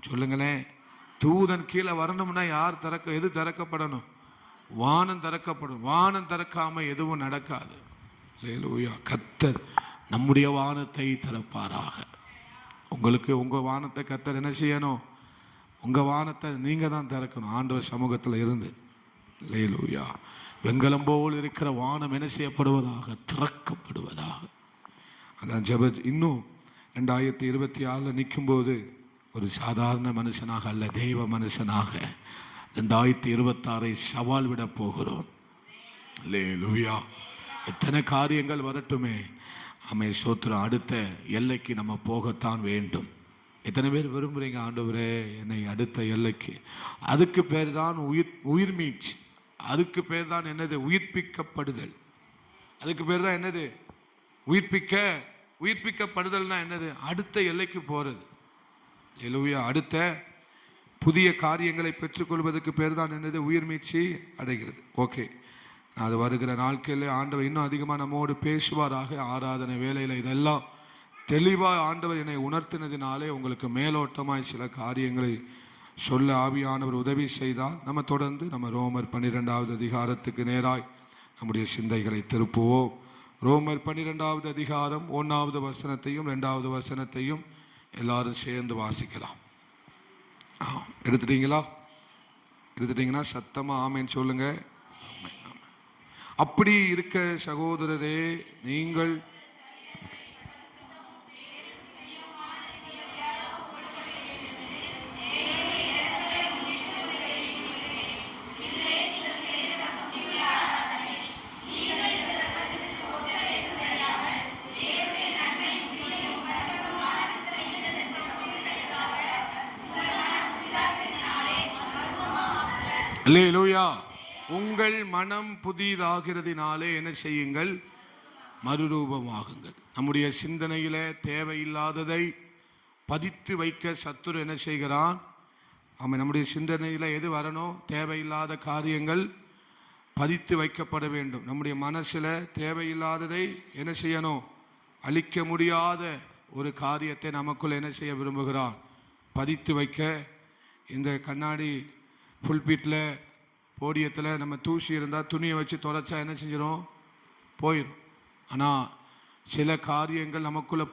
சொல்லுங்களேன். தூதன் கீழே வரணும்னா எது திறக்கப்படணும்? வானம் திறக்கப்படும். வானம் திறக்காம எதுவும் நடக்காது. அல்லேலூயா. கர்த்தர் நம்முடைய வானத்தை திறப்பாராக. உங்களுக்கு உங்க வானத்தை கர்த்தர் என்ன செய்யணும்? உங்க வானத்தை நீங்க தான் திறக்கணும், ஆண்டவர் சமூகத்தில் இருந்து. அல்லேலூயா. வெண்கலம் போல் இருக்கிற வானம் என்ன செய்யப்படுவதாக? திறக்கப்படுவதாக. அதான் ஜெப. இன்னும் 2026 நிற்கும் போது ஒரு சாதாரண மனுஷனாக அல்ல, தெய்வ மனுஷனாக 2026 சவால் விட போகிறோம். அல்லேலூயா. எத்தனை காரியங்கள் வரட்டுமே, ஸ்தோத்திரம். அடுத்த எல்லைக்கு நம்ம போகத்தான் வேண்டும். எத்தனை பேர் விரும்புறீங்க? ஆண்டவரே என்னை அடுத்த எல்லைக்கு. அதுக்கு பேர் தான் உயிர் மீட்சி. அதுக்கு பேர் தான் என்னது? உயிர்ப்பிக்கப்படுதல். அதுக்கு பேர் தான் என்னது? உயிர்ப்பிக்கப்படுதல்னா என்னது? அடுத்த எல்லைக்கு போறது. அல்லேலூயா. அடுத்த புதிய காரியங்களை பெற்றுக்கொள்வதற்கு பேர் தான் என்னது? உயிர் மீட்சி அடைகிறது. ஓகே, அது வருகிற நாட்களில் ஆண்டவர் இன்னும் அதிகமாக நம்மோடு பேசுவாராக. ஆராதனை வேலையில் இதெல்லாம் தெளிவாக ஆண்டவர் என்னை உணர்த்தினதினாலே உங்களுக்கு மேலோட்டமாய் சில காரியங்களை சொல்ல ஆவியானவர் உதவி செய்தால் நம்ம தொடர்ந்து நம்ம ரோமர் 12வது அதிகாரத்துக்கு நேராய் நம்முடைய சிந்தைகளை திருப்புவோம். ரோமர் 12வது அதிகாரம் 1வது வசனத்தையும் 2வது வசனத்தையும் எல்லாரும் சேர்ந்து வாசிக்கலாம். எடுத்துட்டீங்களா? எடுத்துட்டீங்கன்னா சத்தமா ஆமேன்னு சொல்லுங்க. அப்படி இருக்க சகோதரரே, நீங்கள் அல்லேலூயா. உங்கள் மனம் புதிதாகிறதினாலே என்ன செய்யுங்கள்? மறுரூபமாகுங்கள். நம்முடைய சிந்தனையில தேவையில்லாததை பதித்து வைக்க சத்துரு என்ன செய்கிறான்? ஆமாம், நம்முடைய சிந்தனையில எது வரணும்? தேவையில்லாத காரியங்கள் பதித்து வைக்கப்பட வேண்டும். நம்முடைய மனசுல தேவையில்லாததை என்ன செய்யணும்? அழிக்க முடியாத ஒரு காரியத்தை நமக்குள்ள என்ன செய்ய விரும்புகிறான்? பதித்து வைக்க. இந்த கண்ணாடி புல்பீட்டில் போடியத்தில் நம்ம தூசி இருந்தால் துணியை வச்சு துடைச்சா என்ன செஞ்சிடும்? போயிடும். ஆனால் சில காரியங்கள் நமக்குள்ள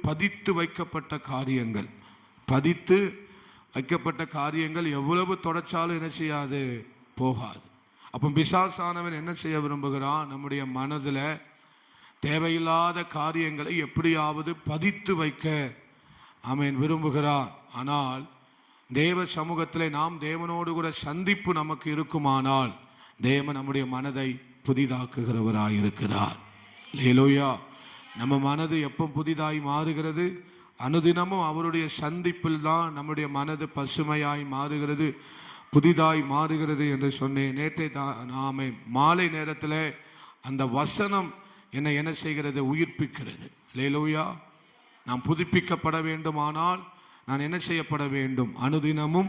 பதித்து வைக்கப்பட்ட காரியங்கள், பதித்து வைக்கப்பட்ட காரியங்கள் எவ்வளவு துடைச்சாலும் என்ன செய்யாது? போகாது. அப்போ பிசாசானவன் என்ன செய்ய விரும்புகிறான்? நம்முடைய மனதில் தேவையில்லாத காரியங்களை எப்படியாவது பதித்து வைக்க அவன் விரும்புகிறான். ஆனால் தேவ சமூகத்தில் நாம் தேவனோடு கூட சந்திப்பு நமக்கு இருக்குமானால் தேவன் நம்முடைய மனதை புதிதாக்குகிறவராய் இருக்கிறார். அல்லேலூயா. நம்ம மனது எப்போ புதிதாய் மாறுகிறது? அனுதினமும் அவருடைய சந்திப்பில் தான் நம்முடைய மனது பசுமையாய் மாறுகிறது, புதிதாய் மாறுகிறது என்று சொன்னேன். நேற்றை நாம மாலை நேரத்தில் அந்த வசனம் என்னை என்ன செய்கிறது? உயிர்ப்பிக்கிறது. அல்லேலூயா. நாம் புதுப்பிக்கப்பட வேண்டுமானால் நான் என்ன செய்யப்பட வேண்டும்? அனுதினமும்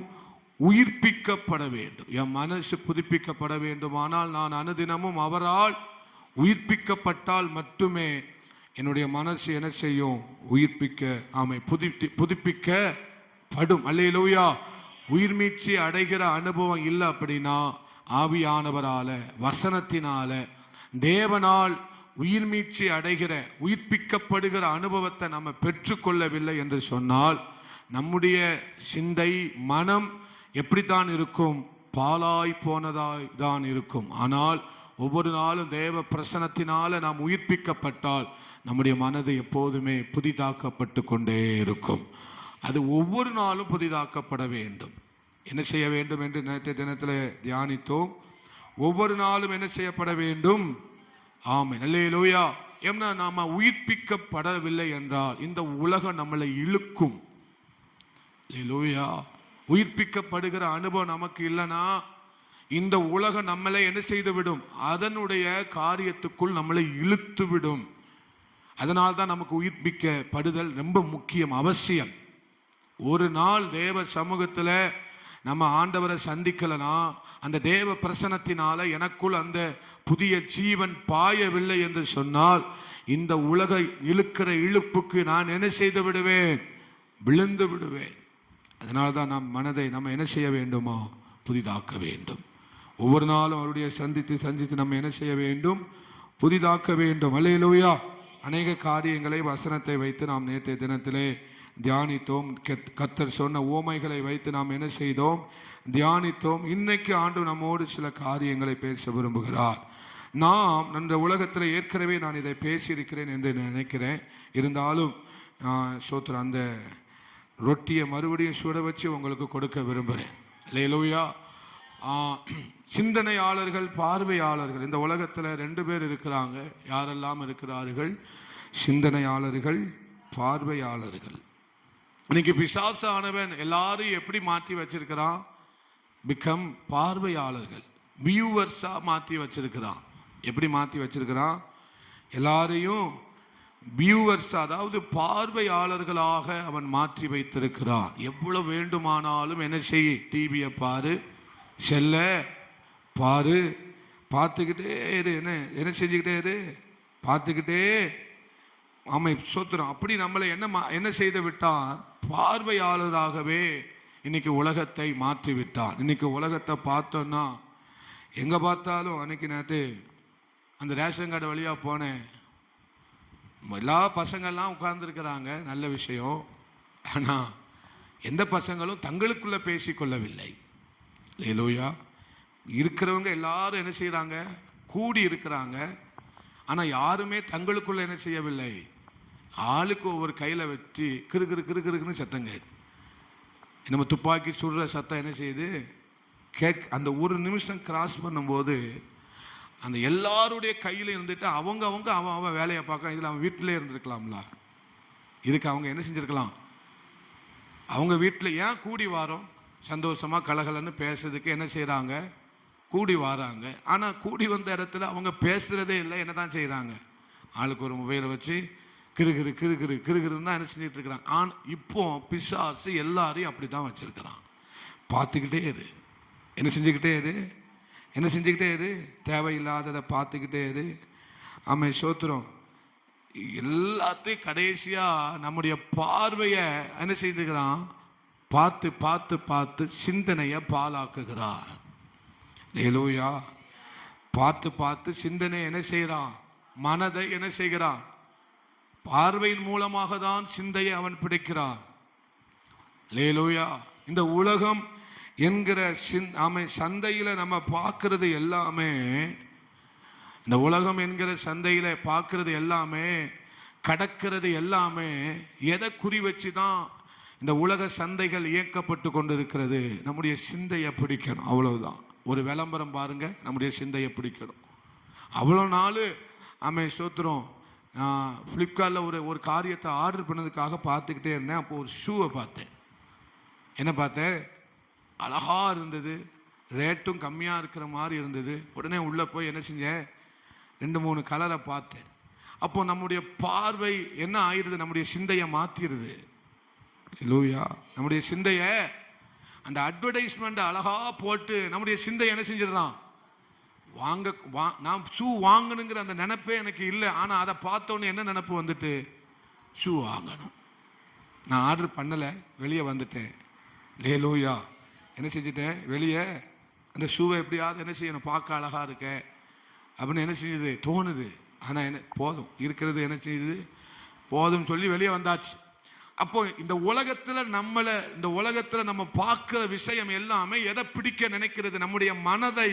உயிர்ப்பிக்கப்பட வேண்டும். என் மனசு புதுப்பிக்கப்பட வேண்டுமானால் நான் அனுதினமும் அவரால் உயிர்ப்பிக்கப்பட்டால் மட்டுமே என்னுடைய மனசு என்ன செய்யும்? உயிர்ப்பிக்க புதுப்பிக்கப்படும். அல்லேலூயா. உயிர் மீட்சி அடைகிற அனுபவம் இல்லை அப்படின்னா ஆவியானவரால, வசனத்தினால, தேவனால் உயிர் மீட்சி அடைகிற, உயிர்ப்பிக்கப்படுகிற அனுபவத்தை நம்ம பெற்றுக்கொள்ளவில்லை என்று சொன்னால் நம்முடைய சிந்தை, மனம் எப்படித்தான் இருக்கும்? பாலாய் போனதாய் தான் இருக்கும். ஆனால் ஒவ்வொரு நாளும் தேவ பிரசனத்தினால நாம் உயிர்ப்பிக்கப்பட்டால் நம்முடைய மனது எப்போதுமே புதிதாக்கப்பட்டு கொண்டே இருக்கும். அது ஒவ்வொரு நாளும் புதிதாக்கப்பட வேண்டும். என்ன செய்ய வேண்டும் என்று நேற்றைய தினத்தில் தியானித்தோம். ஒவ்வொரு நாளும் என்ன செய்யப்பட வேண்டும்? ஆமென். அல்லேலூயா. ஏன்னா நாம உயிர்ப்பிக்கப்படவில்லை என்றால் இந்த உலகம் நம்மளை இழுக்கும். அல்லேலூயா. உயிர்ப்பிக்கப்படுகிற அனுபவம் நமக்கு இல்லைன்னா இந்த உலகம் நம்மளை என்ன செய்து விடும்? அதனுடைய காரியத்துக்குள் நம்மளை இழுத்து விடும். அதனால்தான் நமக்கு உயிர்ப்பிக்கப்படுதல் ரொம்ப முக்கியம், அவசியம். ஒரு நாள் தேவ சமூகத்துல நம்ம ஆண்டவரை சந்திக்கலனா அந்த தேவ பிரசனத்தினால எனக்குள் அந்த புதிய ஜீவன் பாயவில்லை என்று சொன்னால் இந்த உலக இழுக்கிற இழுப்புக்கு நான் என்ன செய்து விடுவேன்? விழுந்து விடுவேன். அதனால்தான் நம் மனதை நம்ம என்ன செய்ய வேண்டுமா? புதிதாக்க வேண்டும். ஒவ்வொரு நாளும் அவருடைய சந்தித்து நம்ம என்ன செய்ய வேண்டும்? புதிதாக்க வேண்டும். அல்லேலூயா. அநேக காரியங்களை வசனத்தை வைத்து நாம் நேற்றைய தினத்திலே தியானித்தோம். கர்த்தர் சொன்ன ஓமைகளை வைத்து நாம் என்ன செய்தோம்? தியானித்தோம். இன்னைக்கு ஆண்டு நம்மோடு சில காரியங்களை பேச விரும்புகிறார். நாம் இந்த உலகத்தில் ஏற்கனவே நான் இதை பேசியிருக்கிறேன் என்று நினைக்கிறேன். இருந்தாலும் சோத்ரா அந்த ரொட்டியை மறுபடியும் சுட வச்சு உங்களுக்கு கொடுக்க விரும்புகிறேன். அல்லேலூயா. சிந்தனையாளர்கள், பார்வையாளர்கள். இந்த உலகத்தில் 2 பேர் இருக்கிறாங்க. யாரெல்லாம் இருக்கிறார்கள்? சிந்தனையாளர்கள், பார்வையாளர்கள். இன்னைக்கு பிசாசானவன் எல்லாரும் எப்படி மாற்றி வச்சிருக்கிறான்? பிகம் பார்வையாளர்கள், வியூவர்ஸா மாற்றி வச்சிருக்கிறான். எப்படி மாற்றி வச்சிருக்கிறான்? எல்லாரையும் வியூவர்ஸ், அதாவது பார்வையாளர்களாக அவன் மாற்றி வைத்திருக்கிறான். எவ்வளவு வேண்டுமானாலும் என்ன செய், டிவியை பாரு, செல்ல பாரு, பார்த்துக்கிட்டே இரு, என்ன செஞ்சுக்கிட்டே இரு, பார்த்துக்கிட்டே. ஆமை சோத்திரம். அப்படி நம்மளை என்ன செய்து விட்டான்? பார்வையாளராகவே இன்னைக்கு உலகத்தை மாற்றி விட்டான். இன்னைக்கு உலகத்தை பார்த்தோன்னா எங்க பார்த்தாலும், அன்னைக்கு நேற்று அந்த ரேஷன் கார்டு வழியா போனேன், எல்லா பசங்கள்லாம் உட்கார்ந்துருக்கிறாங்க, நல்ல விஷயம். ஆனா எந்த பசங்களும் தங்களுக்குள்ள பேசிக்கொள்ளவில்லை. ஹல்லேலூயா. இருக்கிறவங்க எல்லாரும் என்ன செய்யறாங்க? கூடி இருக்கிறாங்க. ஆனா யாருமே தங்களுக்குள்ள என்ன செய்யவில்லை. ஆளுக்கு ஒவ்வொரு கையில வச்சு கிரு கிரு கிரு கிருக்குன்னு சத்தம் கேட்கு. நம்ம துப்பாக்கி சுடுற சத்தம் என்ன செய்யுது? அந்த ஒரு நிமிஷம் கிராஸ் பண்ணும்போது அந்த எல்லாருடைய கையில இருந்துட்டு அவன் வேலையை பார்க்க. இதுல அவன் வீட்டிலே இருந்திருக்கலாம்ல. இதுக்கு அவங்க என்ன செஞ்சிருக்கலாம்? அவங்க வீட்டில் ஏன் கூடி வாரோம்? சந்தோஷமா கலகலன்னு பேசுறதுக்கு என்ன செய்யறாங்க? கூடி வாராங்க. ஆனா கூடி வந்த இடத்துல அவங்க பேசுறதே இல்லை. என்னதான் செய்யறாங்க? ஆளுக்கு ஒரு மொபைலை வச்சு கிருகிரு கிருகிரு கிருகிருன்னு தான் என்ன செஞ்சுட்டு இருக்கிறாங்க. ஆனா இப்போ பிசாசு எல்லாரையும் அப்படித்தான் வச்சிருக்கிறான். பார்த்துக்கிட்டே இரு, என்ன செஞ்சுக்கிட்டே இரு, தேவையில்லாததை பார்த்துக்கிட்டே இரு. ஆமை சோத்திரம். எல்லாத்தையும் கடைசியா நம்முடைய பார்வைய என்ன செய்துக்கிறான்? பார்த்து பார்த்து பார்த்து சிந்தனைய பாலாக்குகிறான். ஹல்லேலூயா. பார்த்து பார்த்து சிந்தனை என்ன செய்யறான்? மனதை என்ன செய்கிறான்? பார்வையின் மூலமாக தான் சிந்தையை அவன் பிடிக்கிறான். ஹல்லேலூயா. இந்த உலகம் என்கிற சந்தையில நம்ம பார்க்கிறது எல்லாமே, இந்த உலகம் என்கிற சந்தையில பார்க்கிறது எல்லாமே, கடக்கிறது எல்லாமே எதை குறி வச்சுதான் இந்த உலக சந்தைகள் இயக்கப்பட்டு கொண்டிருக்கிறது? நம்முடைய சிந்தையை பிடிக்கணும், அவ்வளவுதான். ஒரு விளம்பரம் பாருங்க, நம்முடைய சிந்தையை பிடிக்கணும். அவ்வளோ நாள் ஸ்தோத்திரம். நான் ஃப்ளிப்கார்ட்டில் ஒரு காரியத்தை ஆர்டர் பண்ணதுக்காக பார்த்துக்கிட்டே இருந்தேன். அப்போ ஒரு ஷூவை பார்த்தேன். என்ன பார்த்தேன்? அழகா இருந்தது, ரேட்டும் கம்மியாக இருக்கிற மாதிரி இருந்தது. உடனே உள்ளே போய் என்ன செஞ்சேன்? 2-3 கலரை பார்த்தேன். அப்போ நம்முடைய பார்வை என்ன ஆயிடுது? நம்முடைய சிந்தையை மாத்திருது. ஹல்லேலூயா. நம்முடைய சிந்தையை அந்த அட்வர்டைஸ்மெண்ட் அழகா போட்டு நம்முடைய சிந்தை என்ன செஞ்சிடலாம்? நான் ஷூ வாங்கணுங்கிற அந்த நினைப்பே எனக்கு இல்லை. ஆனால் அதை பார்த்தோன்னே என்ன நினைப்பு வந்துட்டு? ஷூ வாங்கணும். நான் ஆர்டர் பண்ணலை, வெளியே வந்துட்டேன். ஹல்லேலூயா. என்ன செஞ்சுட்டேன்? வெளியே அந்த ஷூவை எப்படியாவது என்ன செய்யணும்? பார்க்க அழகா இருக்க அப்படின்னு என்ன செய்யுது? தோணுது. ஆனால் என்ன போதும், இருக்கிறது என்ன செய்யுது? போதும் சொல்லி வெளியே வந்தாச்சு. அப்போ இந்த உலகத்துல நம்ம பார்க்கிற விஷயம் எல்லாமே எதை பிடிக்க நினைக்கிறது? நம்முடைய மனதை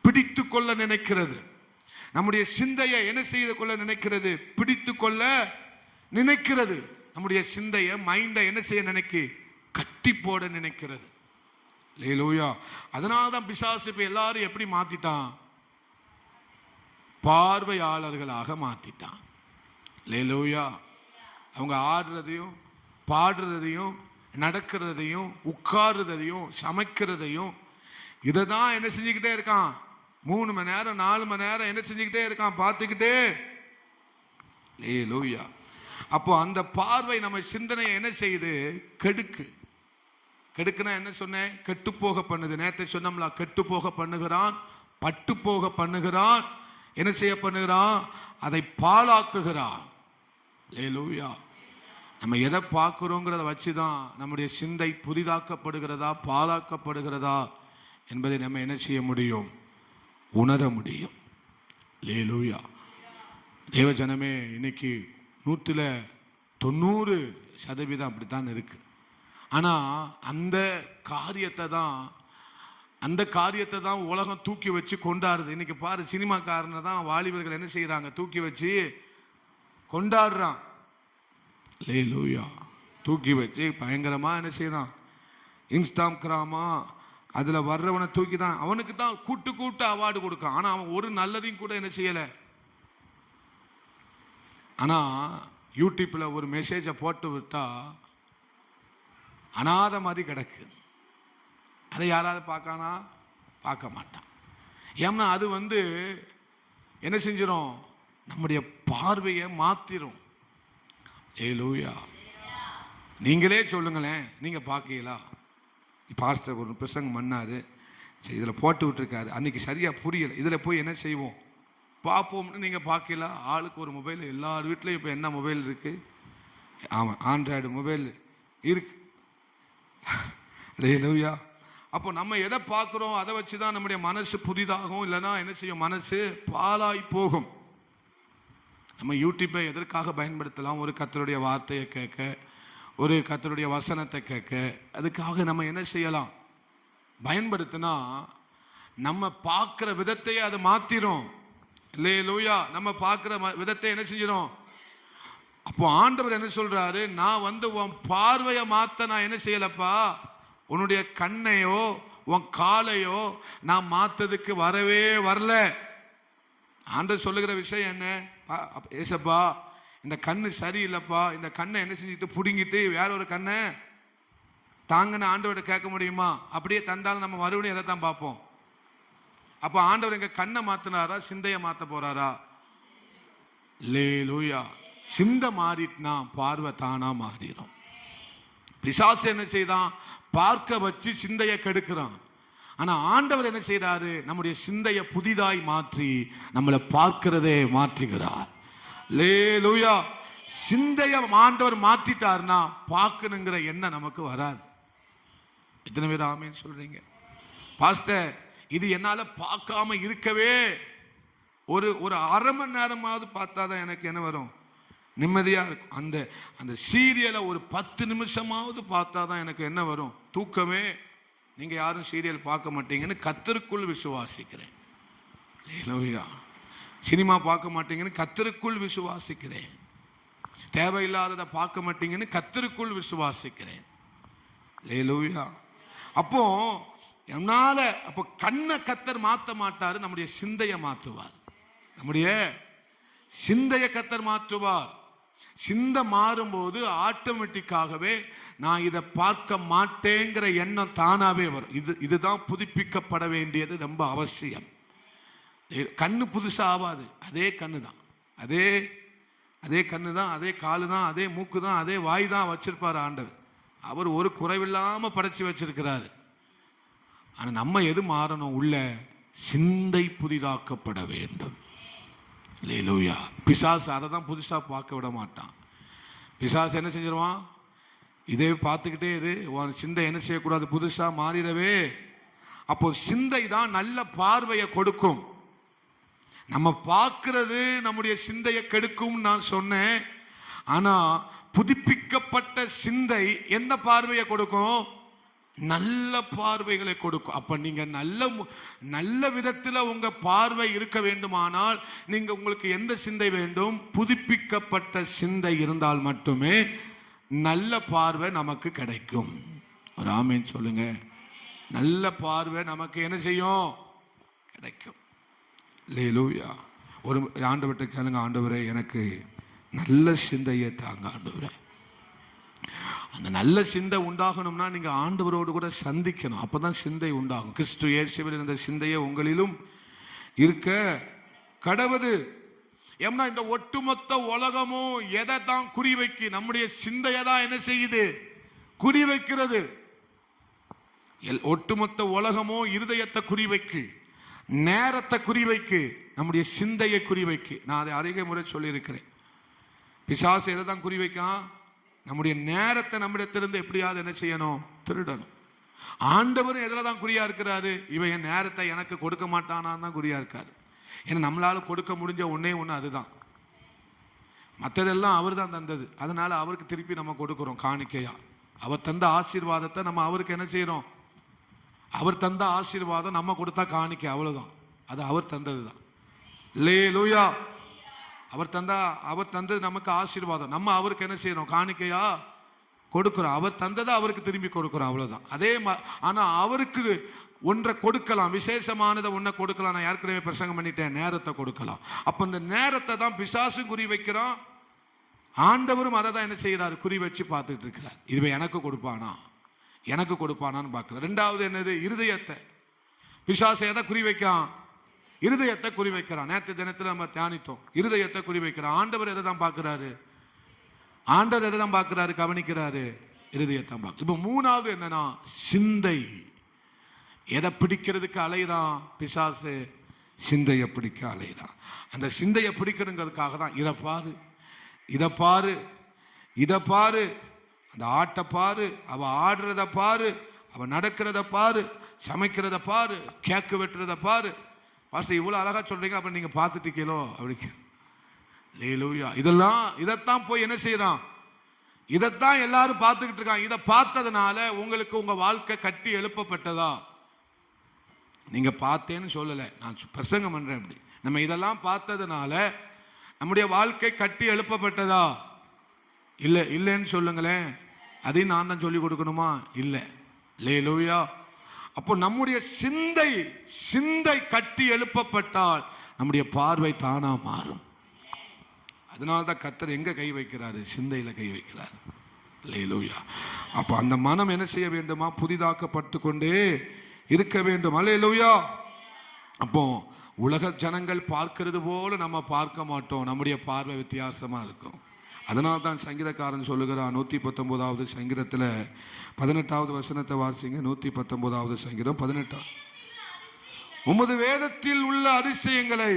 பிடித்து கொள்ள நினைக்கிறது. நம்முடைய சிந்தையை என்ன செய்து கொள்ள நினைக்கிறது? பிடித்து கொள்ள நினைக்கிறது. நம்முடைய சிந்தையை மைண்டை என்ன செய்ய கட்டி போட நினைக்கிறது. ஹல்லேலூயா. அதனால்தான் பிசாசு இப்ப எல்லாரும் எப்படி மாத்திட்டான்? பார்வையாளர்களாக மாத்திட்டான். ஹல்லேலூயா. அவங்க ஆடுறதையும் பாடுறதையும் நடக்கிறதையும் உட்காருறதையும் சமைக்கிறதையும் இதை தான் என்ன செஞ்சுக்கிட்டே இருக்கான்? 3 மணி நேரம் 4 மணி நேரம் என்ன செஞ்சுக்கிட்டே இருக்கான்? பார்த்துக்கிட்டே. ஹல்லேலூயா. அப்போ அந்த பார்வை நம்ம சிந்தனையை என்ன செய்யுது? கெடுக்குனா என்ன சொன்னேன்? கெட்டு போக பண்ணுது. நேற்று சொன்னோம்ல, கெட்டு போக பண்ணுகிறான், பட்டு போக பண்ணுகிறான், என்ன செய்ய பண்ணுகிறான்? அதை பாழாக்குகிறான். ஹல்லேலூயா. நம்ம எதை பார்க்கிறோங்கிறத வச்சுதான் நம்முடைய சிந்தை புதிதாக்கப்படுகிறதா பாழாக்கப்படுகிறதா என்பதை நம்ம என்ன செய்ய முடியும்? உணர முடியும். ஹல்லேலூயா. தேவஜனமே, இன்னைக்கு 100% அப்படித்தான் இருக்கு. ஆனா அந்த காரியத்தை தான் உலகம் தூக்கி வச்சு கொண்டாடுது. இன்னைக்கு பாரு, சினிமாக்காரனை தான் வாலிபர்கள் என்ன செய்யறாங்க? தூக்கி வச்சு கொண்டாடுறான். ஹல்லேலூயா. தூக்கி வச்சு பயங்கரமா என்ன செய்யறான்? இன்ஸ்டாகிராமா அதுல வர்றவனை தூக்கி தான் அவனுக்கு தான் கூட்டு அவார்டு கொடுக்கான். ஆனா அவன் ஒரு நல்லதையும் கூட என்ன செய்யல. ஆனா யூடியூப்ல ஒரு மெசேஜை போட்டு விட்டா அனாத மாதிரி கிடக்கு. அதை யாராவது பார்க்கானா? பார்க்க மாட்டான். ஏன்னா அது என்ன செஞ்சிடும்? நம்முடைய பார்வையை மாத்திரும். ஹல்லேலூயா. நீங்களே சொல்லுங்களேன், நீங்க பார்க்கலா? பாஸ்டர் ஒரு பிரசங்கம் பண்ணாரு, சரி இதில் போட்டு விட்டுருக்காரு, அன்னைக்கு சரியா புரியல, இதில் போய் என்ன செய்வோம் பார்ப்போம்னு நீங்க பார்க்கல. ஆளுக்கு ஒரு மொபைல், எல்லார் வீட்லையும் இப்போ என்ன மொபைல் இருக்கு? ஆமாம், ஆண்ட்ராய்டு மொபைல் இருக்கு. ஹல்லேலூயா. அப்போ நம்ம எதை பார்க்குறோம் அதை வச்சு தான் நம்முடைய மனசு புதிதாகும், இல்லைன்னா என்ன செய்யும், மனசு பாலாய் போகும். நம்ம யூடியூப்பை எதற்காக பயன்படுத்தலாம்? ஒரு கர்த்தருடைய வார்த்தையை கேட்க, ஒரு கர்த்தருடைய வசனத்தை கேட்க. அதுக்காக நம்ம என்ன செய்யலாம்? பயன்படுத்தினா நம்ம பார்க்கிற விதத்தையே அது மாத்திரும். ஹல்லேலூயா. நம்ம பார்க்கிற விதத்தை என்ன செஞ்சிடும்? அப்போ ஆண்டவர் என்ன சொல்றாரு? நான் வந்து உன் பார்வையை மாத்த நான் என்ன செய்யலப்பா, உன்னுடைய கண்ணையோ உன் காலையோ நான் மாத்ததுக்கு வரவே வரல. ஆண்டவர் சொல்லுகிற விஷயம் என்ன? ஏசப்பா இந்த கண்ணு சரியில்லைப்பா, இந்த கண்ணை என்ன செஞ்சுட்டு புடுங்கிட்டு வேற ஒரு கண்ணை தாங்கன்னு ஆண்டவர்கிட்ட கேட்க முடியுமா? அப்படியே தந்தாலும் நம்ம மறுபடியும் எதை தான் பார்ப்போம். அப்ப ஆண்டவர் எங்க கண்ணை மாத்தினாரா, சிந்தையை மாத்த போறாரா? ஹல்லேலூயா. சிந்தை மாறிட்டுனா பார்வை தானா மாறிடும். பிசாசு என்ன செய்தான்? பார்க்க வச்சு சிந்தையை கெடுக்கிறான். ஆனா ஆண்டவர் என்ன செய்யறாரு? நம்முடைய சிந்தையை புதிதாய் மாற்றி நம்மளை பார்க்கிறதே மாற்றுகிறார். ஹல்லேலூயா. சிந்தையை ஆண்டவர் மாத்திட்டாருன்னா பார்க்கணுங்கிற எண்ணம் நமக்கு வராது. எத்தனை பேர் ஆமென் சொல்றீங்க? பாஸ்டர், இது என்னால பார்க்காம இருக்கவே ஒரு அரை மணி நேரமாவது பார்த்தாதான் எனக்கு என்ன வரும்? நிம்மதியா இருக்கும். அந்த சீரியலை ஒரு 10 நிமிஷமாவது பார்த்தாதான் எனக்கு என்ன வரும்? தூக்கமே. நீங்க யாரும் சீரியல் பார்க்க மாட்டீங்கன்னு கர்த்தருக்குள் விசுவாசிக்கிறேன். ஹல்லேலூயா. சினிமா பார்க்க மாட்டீங்கன்னு கர்த்தருக்குள் விசுவாசிக்கிறேன். தேவையில்லாததை பார்க்க மாட்டீங்கன்னு கர்த்தருக்குள் விசுவாசிக்கிறேன். ஹல்லேலூயா. அப்போ என்னால அப்போ கண்ணை கர்த்தர் மாத்த மாட்டாரு, நம்முடைய சிந்தையை மாற்றுவார். நம்முடைய சிந்தையை கர்த்தர் மாற்றுவார். சிந்தை மாறும்போது ஆட்டோமேட்டிக்காகவே நான் இதை பார்க்க மாட்டேங்கிற எண்ணம் தானாவே வரும். இதுதான் புதுப்பிக்கப்பட வேண்டியது, ரொம்ப அவசியம். கண்ணு புதுசா ஆகாது, அதே கண்ணு தான், அதே கண்ணு தான், அதே காலு தான், அதே மூக்கு தான், அதே வாய் தான் வச்சிருப்பாரு ஆண்டவர். அவர் ஒரு குறைவில்லாம படைச்சு வச்சிருக்கிறாரு. ஆனா நம்ம எது மாறணும்? உள்ள சிந்தை புதிதாக்கப்பட வேண்டும். ஹல்லேலூயா. பிசாசு அதை தான் புதுசா பார்க்க விட மாட்டான். பிசாசு என்ன செஞ்சிருவான்? இதே பார்த்துக்கிட்டே இரு, உன் சிந்தை என்ன செய்யக்கூடாது? புதுசா மாறிடவே. அப்போ சிந்தை தான் நல்ல பார்வையை கொடுக்கும். நம்ம பார்க்கிறது நம்முடைய சிந்தையை கெடுக்கும் நான் சொன்னேன். ஆனா புதுப்பிக்கப்பட்ட சிந்தை எந்த பார்வையை கொடுக்கும்? நல்ல பார்வைகளை கொடுக்கும். அப்ப நீங்க நல்ல விதத்துல உங்க பார்வை இருக்க வேண்டுமானால் நீங்க உங்களுக்கு எந்த சிந்தை வேண்டும்? புதுப்பிக்கப்பட்ட சிந்தை இருந்தால் மட்டுமே நல்ல பார்வை நமக்கு கிடைக்கும். ஒரு ஆமென் சொல்லுங்க. நல்ல பார்வை நமக்கு என்ன செய்யும்? கிடைக்கும். ஹல்லேலூயா. ஒரு ஆண்டவர்கிட்ட கேளுங்க, ஆண்டவரே எனக்கு நல்ல சிந்தையை தாங்க ஆண்டவரே. அந்த நல்ல சிந்தை உண்டாகணும்னா நீங்க ஆண்டவரோடு கூட சந்திக்கணும். அப்பதான் சிந்தை உண்டாகும். கிறிஸ்து இயேசுவில் இருந்த சிந்தையே உங்களிலும் இருக்க கடவுது. ஏன்னா இந்த ஒட்டுமொத்த உலகமும் எதை தான் குறிவைக்கு? நம்முடைய சிந்தையை தான் என்ன செய்யுது? குறிவைக்கிறது. ஒட்டுமொத்த உலகமும் இருதயத்தை குறிவைக்கு, நேரத்தை குறிவைக்கு, நம்முடைய சிந்தையை குறிவைக்கு. நான் அதை அதிக முறை சொல்லி இருக்கிறேன். பிசாசு எதை தான் குறிவைக்கான்? நம்முடைய நேரத்தை நம்மிடத்திலிருந்து எப்படியாவது என்ன செய்யணும்? திருடணும். ஆண்டவரும் எதில் தான் குறியா இருக்கிறாரு? இவன் என் நேரத்தை எனக்கு கொடுக்க மாட்டானான்னு தான் குறியா இருக்காரு. ஏன்னா நம்மளால கொடுக்க முடிஞ்ச ஒன்னே ஒன்று அதுதான். மற்றதெல்லாம் அவர் தான் தந்தது. அதனால அவருக்கு திருப்பி நம்ம கொடுக்கிறோம் காணிக்கையா. அவர் தந்த ஆசீர்வாதத்தை நம்ம அவருக்கு என்ன செய்யறோம்? அவர் தந்த ஆசீர்வாதம் நம்ம கொடுத்தா காணிக்கை, அவ்வளவுதான். அது அவர் தந்தது தான். ஹல்லேலூயா. அவர் தந்தது நமக்கு ஆசீர்வாதம். நம்ம அவருக்கு என்ன செய்யறோம்? காணிக்கையா கொடுக்கிறோம். அவர் தந்ததை அவருக்கு திரும்பி கொடுக்கிறோம், அவ்வளவுதான். அதே ஆனா அவருக்கு ஒன்றை கொடுக்கலாம், விசேஷமானதை ஒன்றை கொடுக்கலாம். நான் ஏற்கனவே பிரசங்கம் பண்ணிட்டேன், நேரத்தை கொடுக்கலாம். அப்ப இந்த நேரத்தை தான் பிசாசும் குறி வைக்கிறான், ஆண்டவரும் அதை தான் என்ன செய்யறாரு? குறி வச்சு பார்த்துட்டு இருக்கிறார். இதுவே எனக்கு கொடுப்பானான்னு பார்க்கிறார். ரெண்டாவது என்னது? இருதயத்தை. பிசாசு எதை குறி வைக்கான்? இருதயத்தை குறிவைக்கிறான். நேற்று தினத்துல நம்ம தியானித்தோம். இருதயத்தை குறிவைக்கிறான். ஆண்டவர் எதை தான் பார்க்கிறாரு? ஆண்டவர் எதை தான் பார்க்கிறாரு, கவனிக்கிறாரு? இருதயத்தை பார்க்க. இப்ப மூணாவது என்னன்னா சிந்தை. எதை பிடிக்கிறதுக்கு அலைகிறான் பிசாசு? சிந்தையை பிடிக்க அலைகிறான். அந்த சிந்தையை பிடிக்கணுங்கிறதுக்காக தான் இதை பாரு, இதை பாரு, இதை பாரு, அந்த ஆட்டை பாரு, அவ ஆடுறத பாரு, அவ நடக்கிறத பாரு, சமைக்கிறத பாரு, கேக்கு வெட்டுறத பாரு. பாஸ்டர் இவ்வளவு அழகா சொல்றீங்க, அப்ப நீங்க பார்த்துட்டீங்களோ அப்படி. இதெல்லாம் இதைத்தான் போய் என்ன செய்யறான்? இதைத்தான் எல்லாரும் பார்த்துக்கிட்டு இருக்காங்க. இதை பார்த்ததுனால உங்களுக்கு உங்க வாழ்க்கை கட்டி எழுப்பப்பட்டதா? நீங்க பார்த்தேன்னு சொல்லல, நான் பிரசங்கம் பண்றேன். அப்படி நம்ம இதெல்லாம் பார்த்ததுனால நம்முடைய வாழ்க்கை கட்டி எழுப்பப்பட்டதா? இல்ல, இல்லைன்னு சொல்லுங்களேன். அதையும் நான் தான் சொல்லி கொடுக்கணுமா? இல்லை. அல்லேலூயா. அப்போ நம்முடைய சிந்தை கட்டி எழுப்பப்பட்டால் நம்முடைய பார்வை தானா மாறும். அதனால்தான் கர்த்தர் எங்க கை வைக்கிறாரு? சிந்தையில கை வைக்கிறார். அல்லேலூயா. அப்ப அந்த மனம் என்ன செய்ய வேண்டுமா? புதிதாக்கப்பட்டு கொண்டே இருக்க வேண்டும். அல்லேலூயா. அப்போ உலக ஜனங்கள் பார்க்கிறது போல நம்ம பார்க்க மாட்டோம். நம்முடைய பார்வை வித்தியாசமா இருக்கும். அதனால தான் சங்கீதக்காரன் சொல்லுகிறான் 119வது சங்கீதத்துல 18வது வசனத்தை வாசிங்க. 119வது சங்கீதம் 18. உமது வேதத்தில் உள்ள அதிசயங்களை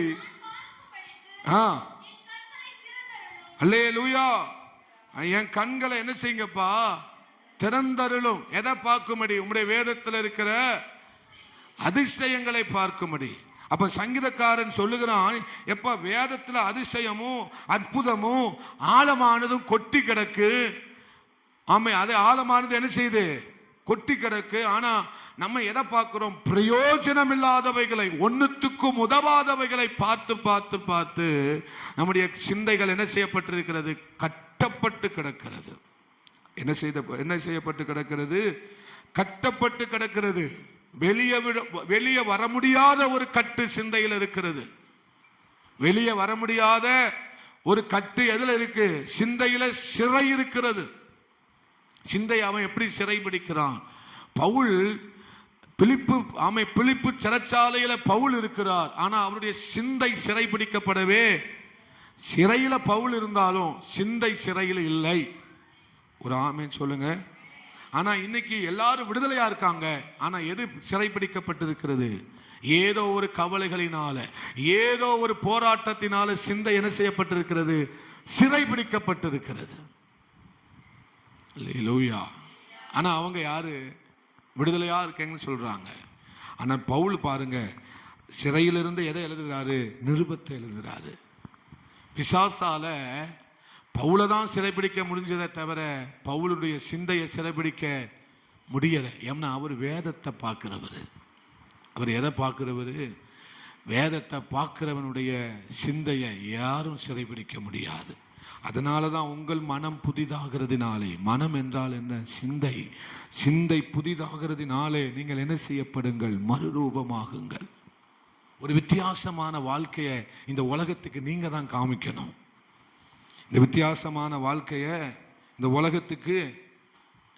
அல்லேலூயா, என் கண்களை என்ன செய்யுங்கப்பா? திறந்தருளும். எதை பார்க்கும்படி? உம்முடைய வேதத்தில் இருக்கிற அதிசயங்களை பார்க்கும்படி. அப்ப சங்கீதக்காரன் சொல்லுகிறான், எப்ப வேதத்துல அதிசயமும் அற்புதமும் ஆழமானதும் கொட்டி கிடக்கு. ஆமை, அது ஆழமானது என்ன செய்யுது? கொட்டி கிடக்கு. ஆனா நம்ம எதை பார்க்கிறோம்? பிரயோஜனம் இல்லாதவைகளை, ஒன்னுத்துக்கும் உதவாதவைகளை பார்த்து பார்த்து பார்த்து நம்முடைய சிந்தைகள் என்ன செய்யப்பட்டிருக்கிறது? கட்டப்பட்டு கிடக்கிறது. என்ன செய்யப்பட்டு கிடக்கிறது? கட்டப்பட்டு கிடக்கிறது. வெளியே வர முடியாத ஒரு கட்டு சிந்தையில் இருக்கிறது. வெளியே வர முடியாத ஒரு கட்டு எதுல இருக்கு? சிந்தையில சிறை இருக்கிறது. சிந்தை அவன் எப்படி சிறை பிடிக்கிறான்? பவுல் பிலிப்பு சிறைச்சாலையில பவுல் இருக்கிறார். ஆனா அவருடைய சிந்தை சிறை பிடிக்கப்படவே, சிறையில பவுல் இருந்தாலும் சிந்தை சிறையில் இல்லை. ஒரு ஆமென் சொல்லுங்க. ஆனா இன்னைக்கு எல்லாரும் விடுதலையா இருக்காங்க. ஆனா எது சிறைப்பிடிக்கப்பட்டிருக்கிறது? ஏதோ ஒரு கவலைகளினால, ஏதோ ஒரு போராட்டத்தினால சிந்தை என்ன செய்யப்பட்டிருக்கிறது? சிறைப்பிடிக்கப்பட்டிருக்கிறது. அல்லேலூயா. ஆனா அவங்க யாரு? விடுதலையா இருக்கேன்னு சொல்றாங்க. ஆனா பவுல் பாருங்க, சிறையிலிருந்து எதை எழுதுகிறாரு? நிருபத்தை எழுதுகிறாரு. பிசாசால பவுலதான் சிறைப்பிடிக்க முடிஞ்சதை தவிர பவுலுடைய சிந்தையை சிறைப்பிடிக்க முடியலை. ஏன்னா அவர் வேதத்தை பார்க்கிறவர். அவர் எதை பார்க்கிறவர்? வேதத்தை பார்க்கிறவனுடைய சிந்தையை யாரும் சிறைப்பிடிக்க முடியாது. அதனாலதான் உங்கள் மனம் புதிதாகிறதுனாலே, மனம் என்றால் என்ன? சிந்தை. சிந்தை புதிதாகிறதுனாலே நீங்கள் என்ன செய்யப்படுங்கள்? மறுரூபமாகுங்கள். ஒரு வித்தியாசமான வாழ்க்கையை இந்த உலகத்துக்கு நீங்க தான் காமிக்கணும். இந்த வித்தியாசமான வாழ்க்கையை இந்த உலகத்துக்கு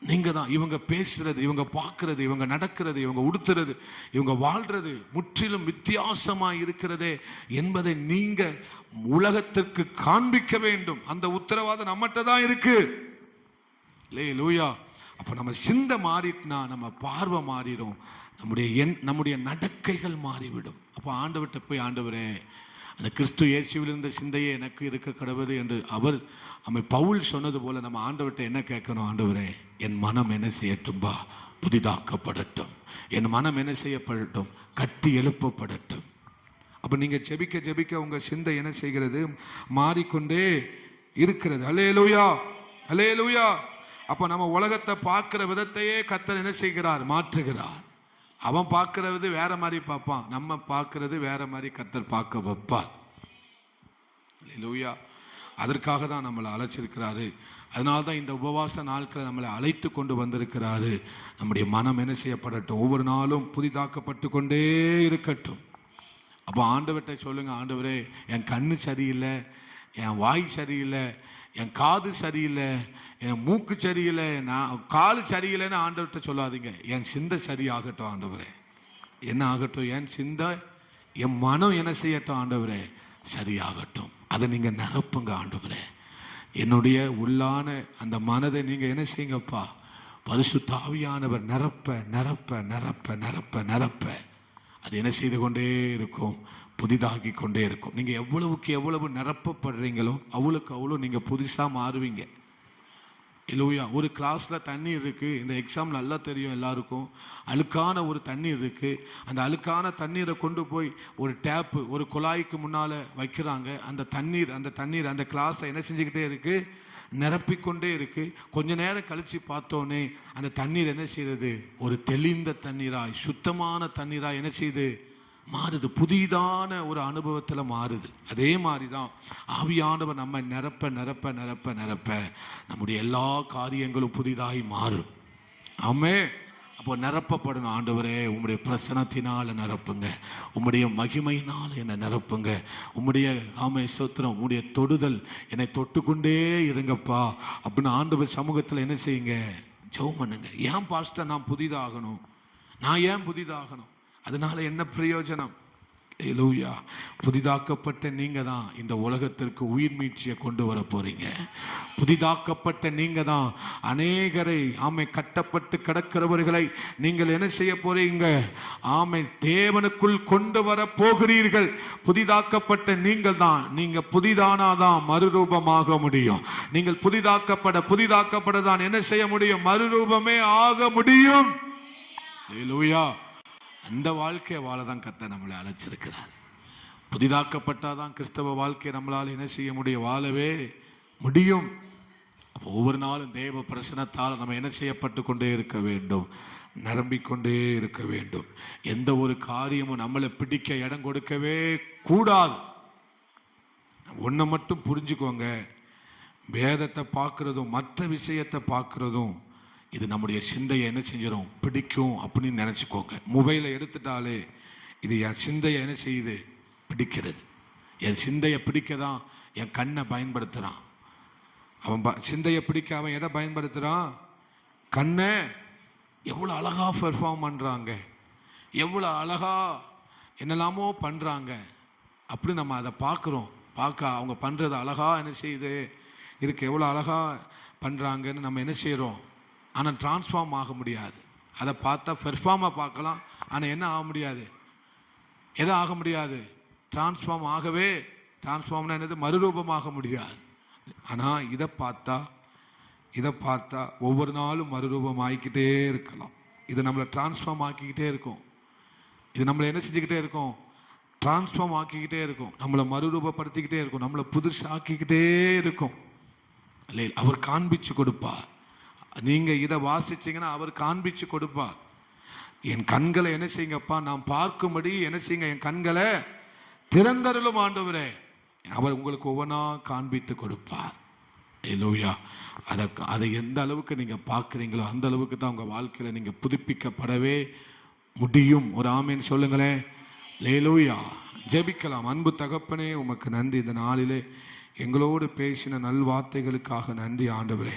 நீங்க தான். இவங்க பேசுறது, இவங்க பார்க்கிறது, இவங்க நடக்கிறது, இவங்க உடுத்துறது, இவங்க வாழ்றது முற்றிலும் வித்தியாசமா இருக்கிறதே என்பதை நீங்க உலகத்திற்கு காண்பிக்க வேண்டும். அந்த உத்தரவாதம் நம்மகிட்ட தான் இருக்கு. அல்லேலூயா. அப்ப நம்ம சிந்தை மாறிட்டுனா நம்ம பார்வை மாறிடும், நம்முடைய நடக்கைகள் மாறிவிடும். அப்ப ஆண்டவர்கிட்ட போய், ஆண்டவரே அந்த கிறிஸ்து இயேசுவில் இருந்த சிந்தையே எனக்கு இருக்க கடவுது என்று பவுல் சொன்னது போல நம்ம ஆண்டவர்கிட்ட என்ன கேட்கணும்? ஆண்டவரே என் மனம் என்ன செய்யட்டும்பா? புதிதாக்கப்படட்டும். என் மனம் என்ன செய்யப்படட்டும்? கட்டி எழுப்பப்படட்டும். அப்ப நீங்க ஜெபிக்க ஜெபிக்க உங்க சிந்தை என்ன செய்கிறது? மாறிக்கொண்டே இருக்கிறது. அல்லேலூயா, அல்லேலூயா. அப்ப நம்ம உலகத்தை பார்க்கிற விதத்தையே கர்த்தர் என்ன செய்கிறார்? மாற்றுகிறார். அவன் பார்க்கிறது வேற மாதிரி பார்ப்பான், நம்ம பார்க்கிறது வேற மாதிரி கர்த்தர் பார்க்க வைப்பார். அல்லேலூயா. அதற்காக தான் நம்மளை அழைச்சிருக்கிறாரு. அதனால்தான் இந்த உபவாச நாட்களை நம்மளை அழைத்து கொண்டு வந்திருக்கிறாரு. நம்முடைய மனம் என்ன செய்யப்படட்டும்? ஒவ்வொரு நாளும் புதிதாக்கப்பட்டு கொண்டே இருக்கட்டும். அப்போ ஆண்டவர்கிட்ட சொல்லுங்க, ஆண்டவரே என் கண்ணு சரியில்லை, என் வாய் சரியில்லை, என் காது சரியில்லை, என் மூக்கு சரியில்லை, நான் கால் சரியில்லைன்னு ஆண்டவர்கிட்ட சொல்லாதீங்க. என் சிந்தை சரியாகட்டும் ஆண்டவரே. என்ன ஆகட்டும்? என் சிந்தை என் மனம் என்ன செய்யட்டும் ஆண்டவரே, சரியாகட்டும். அதை நீங்க நிரப்புங்க ஆண்டவரே. என்னுடைய உள்ளான அந்த மனதை நீங்க என்ன செய்யுங்கப்பா, பரிசுத்த ஆவியானவர் நிரப்ப நிரப்ப நிரப்ப நிரப்ப நிரப்ப அது என்ன செய்து கொண்டே இருக்கும், புதிதாகி கொண்டே இருக்கும். நீங்க எவ்வளவுக்கு எவ்வளவு நிரப்பப்படுறீங்களோ அவ்வளவுக்கு அவ்வளவு நீங்க புதுசா மாறுவீங்க. இல்லையா? ஒரு கிளாஸ்ல தண்ணீர் இருக்கு, இந்த எக்ஸாம் நல்லா தெரியும் எல்லாருக்கும். அழுக்கான ஒரு தண்ணீர் இருக்கு. அந்த அழுக்கான தண்ணீரை கொண்டு போய் ஒரு டேப்பு, ஒரு குழாய்க்கு முன்னால வைக்கிறாங்க. அந்த தண்ணீர் அந்த கிளாஸை என்ன செஞ்சுக்கிட்டே இருக்கு, நிரப்பிக்கொண்டே இருக்கு. கொஞ்ச நேரம் கழிச்சு பார்த்தோன்னே அந்த தண்ணீர் என்ன செய்யுது, ஒரு தெளிந்த தண்ணீராய், சுத்தமான தண்ணீராய் என்ன செய்யுது, மாறுது. புதிதான ஒரு அனுபவத்துல மாறுது. அதே மாதிரிதான் ஆவியானவர் நம்ம நிரப்ப நிரப்ப நிரப்ப நிரப்ப நம்முடைய எல்லா காரியங்களும் புதிதாய் மாறும். ஆமே. அப்போ நிரப்பப்படணும். ஆண்டவரே, உம்முடைய பிரசனத்தினால நிரப்புங்க, உம்முடைய மகிமையினால என்னை நிரப்புங்க, உம்முடைய ஆமை ஸ்தோத்திரம், உம்முடைய தொடுதல் என்னை தொட்டுக்கொண்டே இருங்கப்பா அப்படின்னு ஆண்டவர் சமூகத்தில் என்ன செய்யுங்க, ஜெபம் பண்ணுங்க. ஏன் பாஸ்டர் நான் புதிதாகணும், நான் ஏன் புதிதாகணும், அதனால என்ன பிரயோஜனம்? ஹல்லேலூயா. புதிதாக்கப்பட்ட நீங்க தான் இந்த உலகத்திற்கு உயிர் மீட்சியை கொண்டு வர போறீங்க. புதிதாக்கப்பட்ட நீங்க தான் அநேகரை ஆமை கட்டப்பட்டு கிடக்கிறவர்களை நீங்கள் என்ன செய்ய போறீங்க, ஆமை தேவனுக்குள் கொண்டு வர போகிறீர்கள். புதிதாக்கப்பட்ட நீங்கள் தான், நீங்க புதிதானாதான் மறுரூபமாக முடியும். நீங்கள் புதிதாக்கப்பட தான் என்ன செய்ய முடியும், மறுரூபமே ஆக முடியும். ஹல்லேலூயா. அந்த வாழ்க்கையை வாழதான் கர்த்தர் நம்மளை அழைச்சிருக்கிறார். புதிதாக்கப்பட்டாதான் கிறிஸ்தவ வாழ்க்கையை நம்மளால் என்ன செய்ய முடியும், வாழவே முடியும். அப்போ ஒவ்வொரு நாளும் தேவ பிரசனத்தால் நம்ம என்ன செய்யப்பட்டு கொண்டே இருக்க வேண்டும், நிரம்பிக்கொண்டே இருக்க வேண்டும். எந்த ஒரு காரியமும் நம்மளை பிடிக்க இடம் கொடுக்கவே கூடாது. ஒன்றை மட்டும் புரிஞ்சுக்கோங்க, வேதத்தை பார்க்கறதும் மற்ற விஷயத்தை பார்க்கறதும் இது நம்முடைய சிந்தையை என்ன செஞ்சிடும், பிடிக்கும் அப்படின்னு நினைச்சுக்கோங்க. மொபைலை எடுத்துட்டாலே இது என் சிந்தையை என்ன செய்யுது, பிடிக்கிறது. என் சிந்தையை பிடிக்கதான் என் கண்ணை பயன்படுத்துறான். அவன் சிந்தையை பிடிக்க அவன் எதை பயன்படுத்துறான், கண்ணை. எவ்வளவு அழகா பெர்ஃபார்ம் பண்றாங்க, எவ்வளவு அழகா என்னெல்லாமோ பண்றாங்க. அப்படி நம்ம அதை பார்க்குறோம். பார்க்க அவங்க பண்றது அழகா என்ன செய்யுது இருக்கு, எவ்வளோ அழகா பண்றாங்கன்னு நம்ம என்ன செய்யறோம். ஆனால் டிரான்ஸ்ஃபார்ம் ஆக முடியாது. அதை பார்த்தா பெர்ஃபார்மாக பார்க்கலாம், ஆனால் என்ன ஆக முடியாது, எதை ஆக முடியாது, டிரான்ஸ்ஃபார்ம்னா என்னது, மறுரூபமாக முடியாது. ஆனால் இதை பார்த்தா ஒவ்வொரு நாளும் மறுரூபம் ஆகிக்கிட்டே இருக்கலாம். இது நம்மளை டிரான்ஸ்ஃபார்ம் ஆக்கிக்கிட்டே இருக்கும். இது நம்மளை என்ன செஞ்சுக்கிட்டே இருக்கும், டிரான்ஸ்ஃபார்ம் ஆக்கிக்கிட்டே இருக்கும், நம்மளை மறுரூபப்படுத்திக்கிட்டே இருக்கும், நம்மளை புதுசாக்கிக்கிட்டே இருக்கும். இல்லை, அவர் காண்பிச்சு கொடுப்பார். நீங்க இதை வாசிச்சீங்கன்னா அவர் காண்பிச்சு கொடுப்பார். என் கண்களை என்ன செய்யுங்கப்பா, நான் பார்க்கும்படி என்ன செய்யுங்க, என் கண்களை திறந்தருளும் ஆண்டவரே. அவர் உங்களுக்கு ஒவ்வொன்றா காண்பித்து கொடுப்பார். ஹல்லேலூயா. அதை எந்த அளவுக்கு நீங்க பார்க்குறீங்களோ அந்த அளவுக்கு தான் உங்க வாழ்க்கையில நீங்க புதுப்பிக்கப்படவே முடியும். ஒரு ஆமேன் சொல்லுங்களேன். ஹல்லேலூயா. ஜெபிக்கலாம். அன்பு தகப்பனே, உமக்கு நன்றி. இந்த நாளிலே எங்களோடு பேசின நல்வார்த்தைகளுக்காக நன்றி ஆண்டவரே.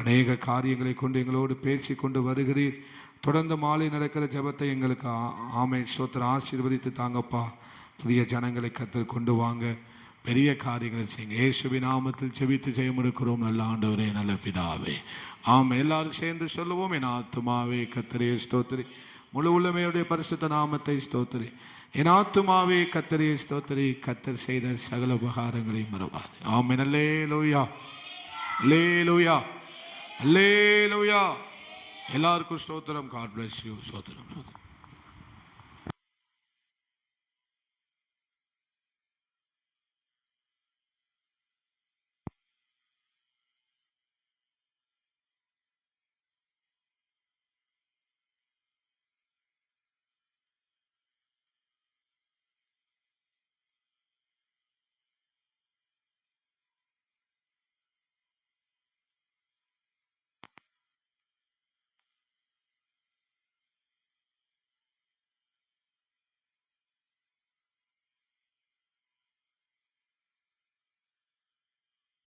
அநேக காரியங்களை கொண்டு எங்களோடு பேசி கொண்டு வருகிறீர். தொடர்ந்து மாலை நடக்கிற ஜெபத்தை எங்களுக்கு ஆமே ஸ்தோத்திரம் ஆசீர்வதித்து தாங்கப்பா. புதிய ஜனங்களை கர்த்தர் கொண்டு வாங்க, பெரிய காரியங்களை செய்யுங்க. இயேசுவின் நாமத்தில் ஜெபித்து ஜெயம் எடுக்கிறோம் நல்ல ஆண்டவரே, நல்ல பிதாவே. ஆமே. எல்லாரும் சேர்ந்து சொல்லுவோம். என் ஆத்துமாவே கர்த்தரே ஸ்தோத்திரி, முழு உள்ளமையுடைய பரிசுத்த நாமத்தை ஸ்தோத்திரி. என் ஆத்துமாவே கர்த்தரே ஸ்தோத்திரி, கர்த்தர் செய்த சகல உபகாரங்களை மறவாது. ஆமென். அல்லேலூயா, அல்லேலூயா, அல்லேலூயா. எல்லாருக்கும் ஸ்தோத்திரம். God bless you. ஸ்தோத்திரம்.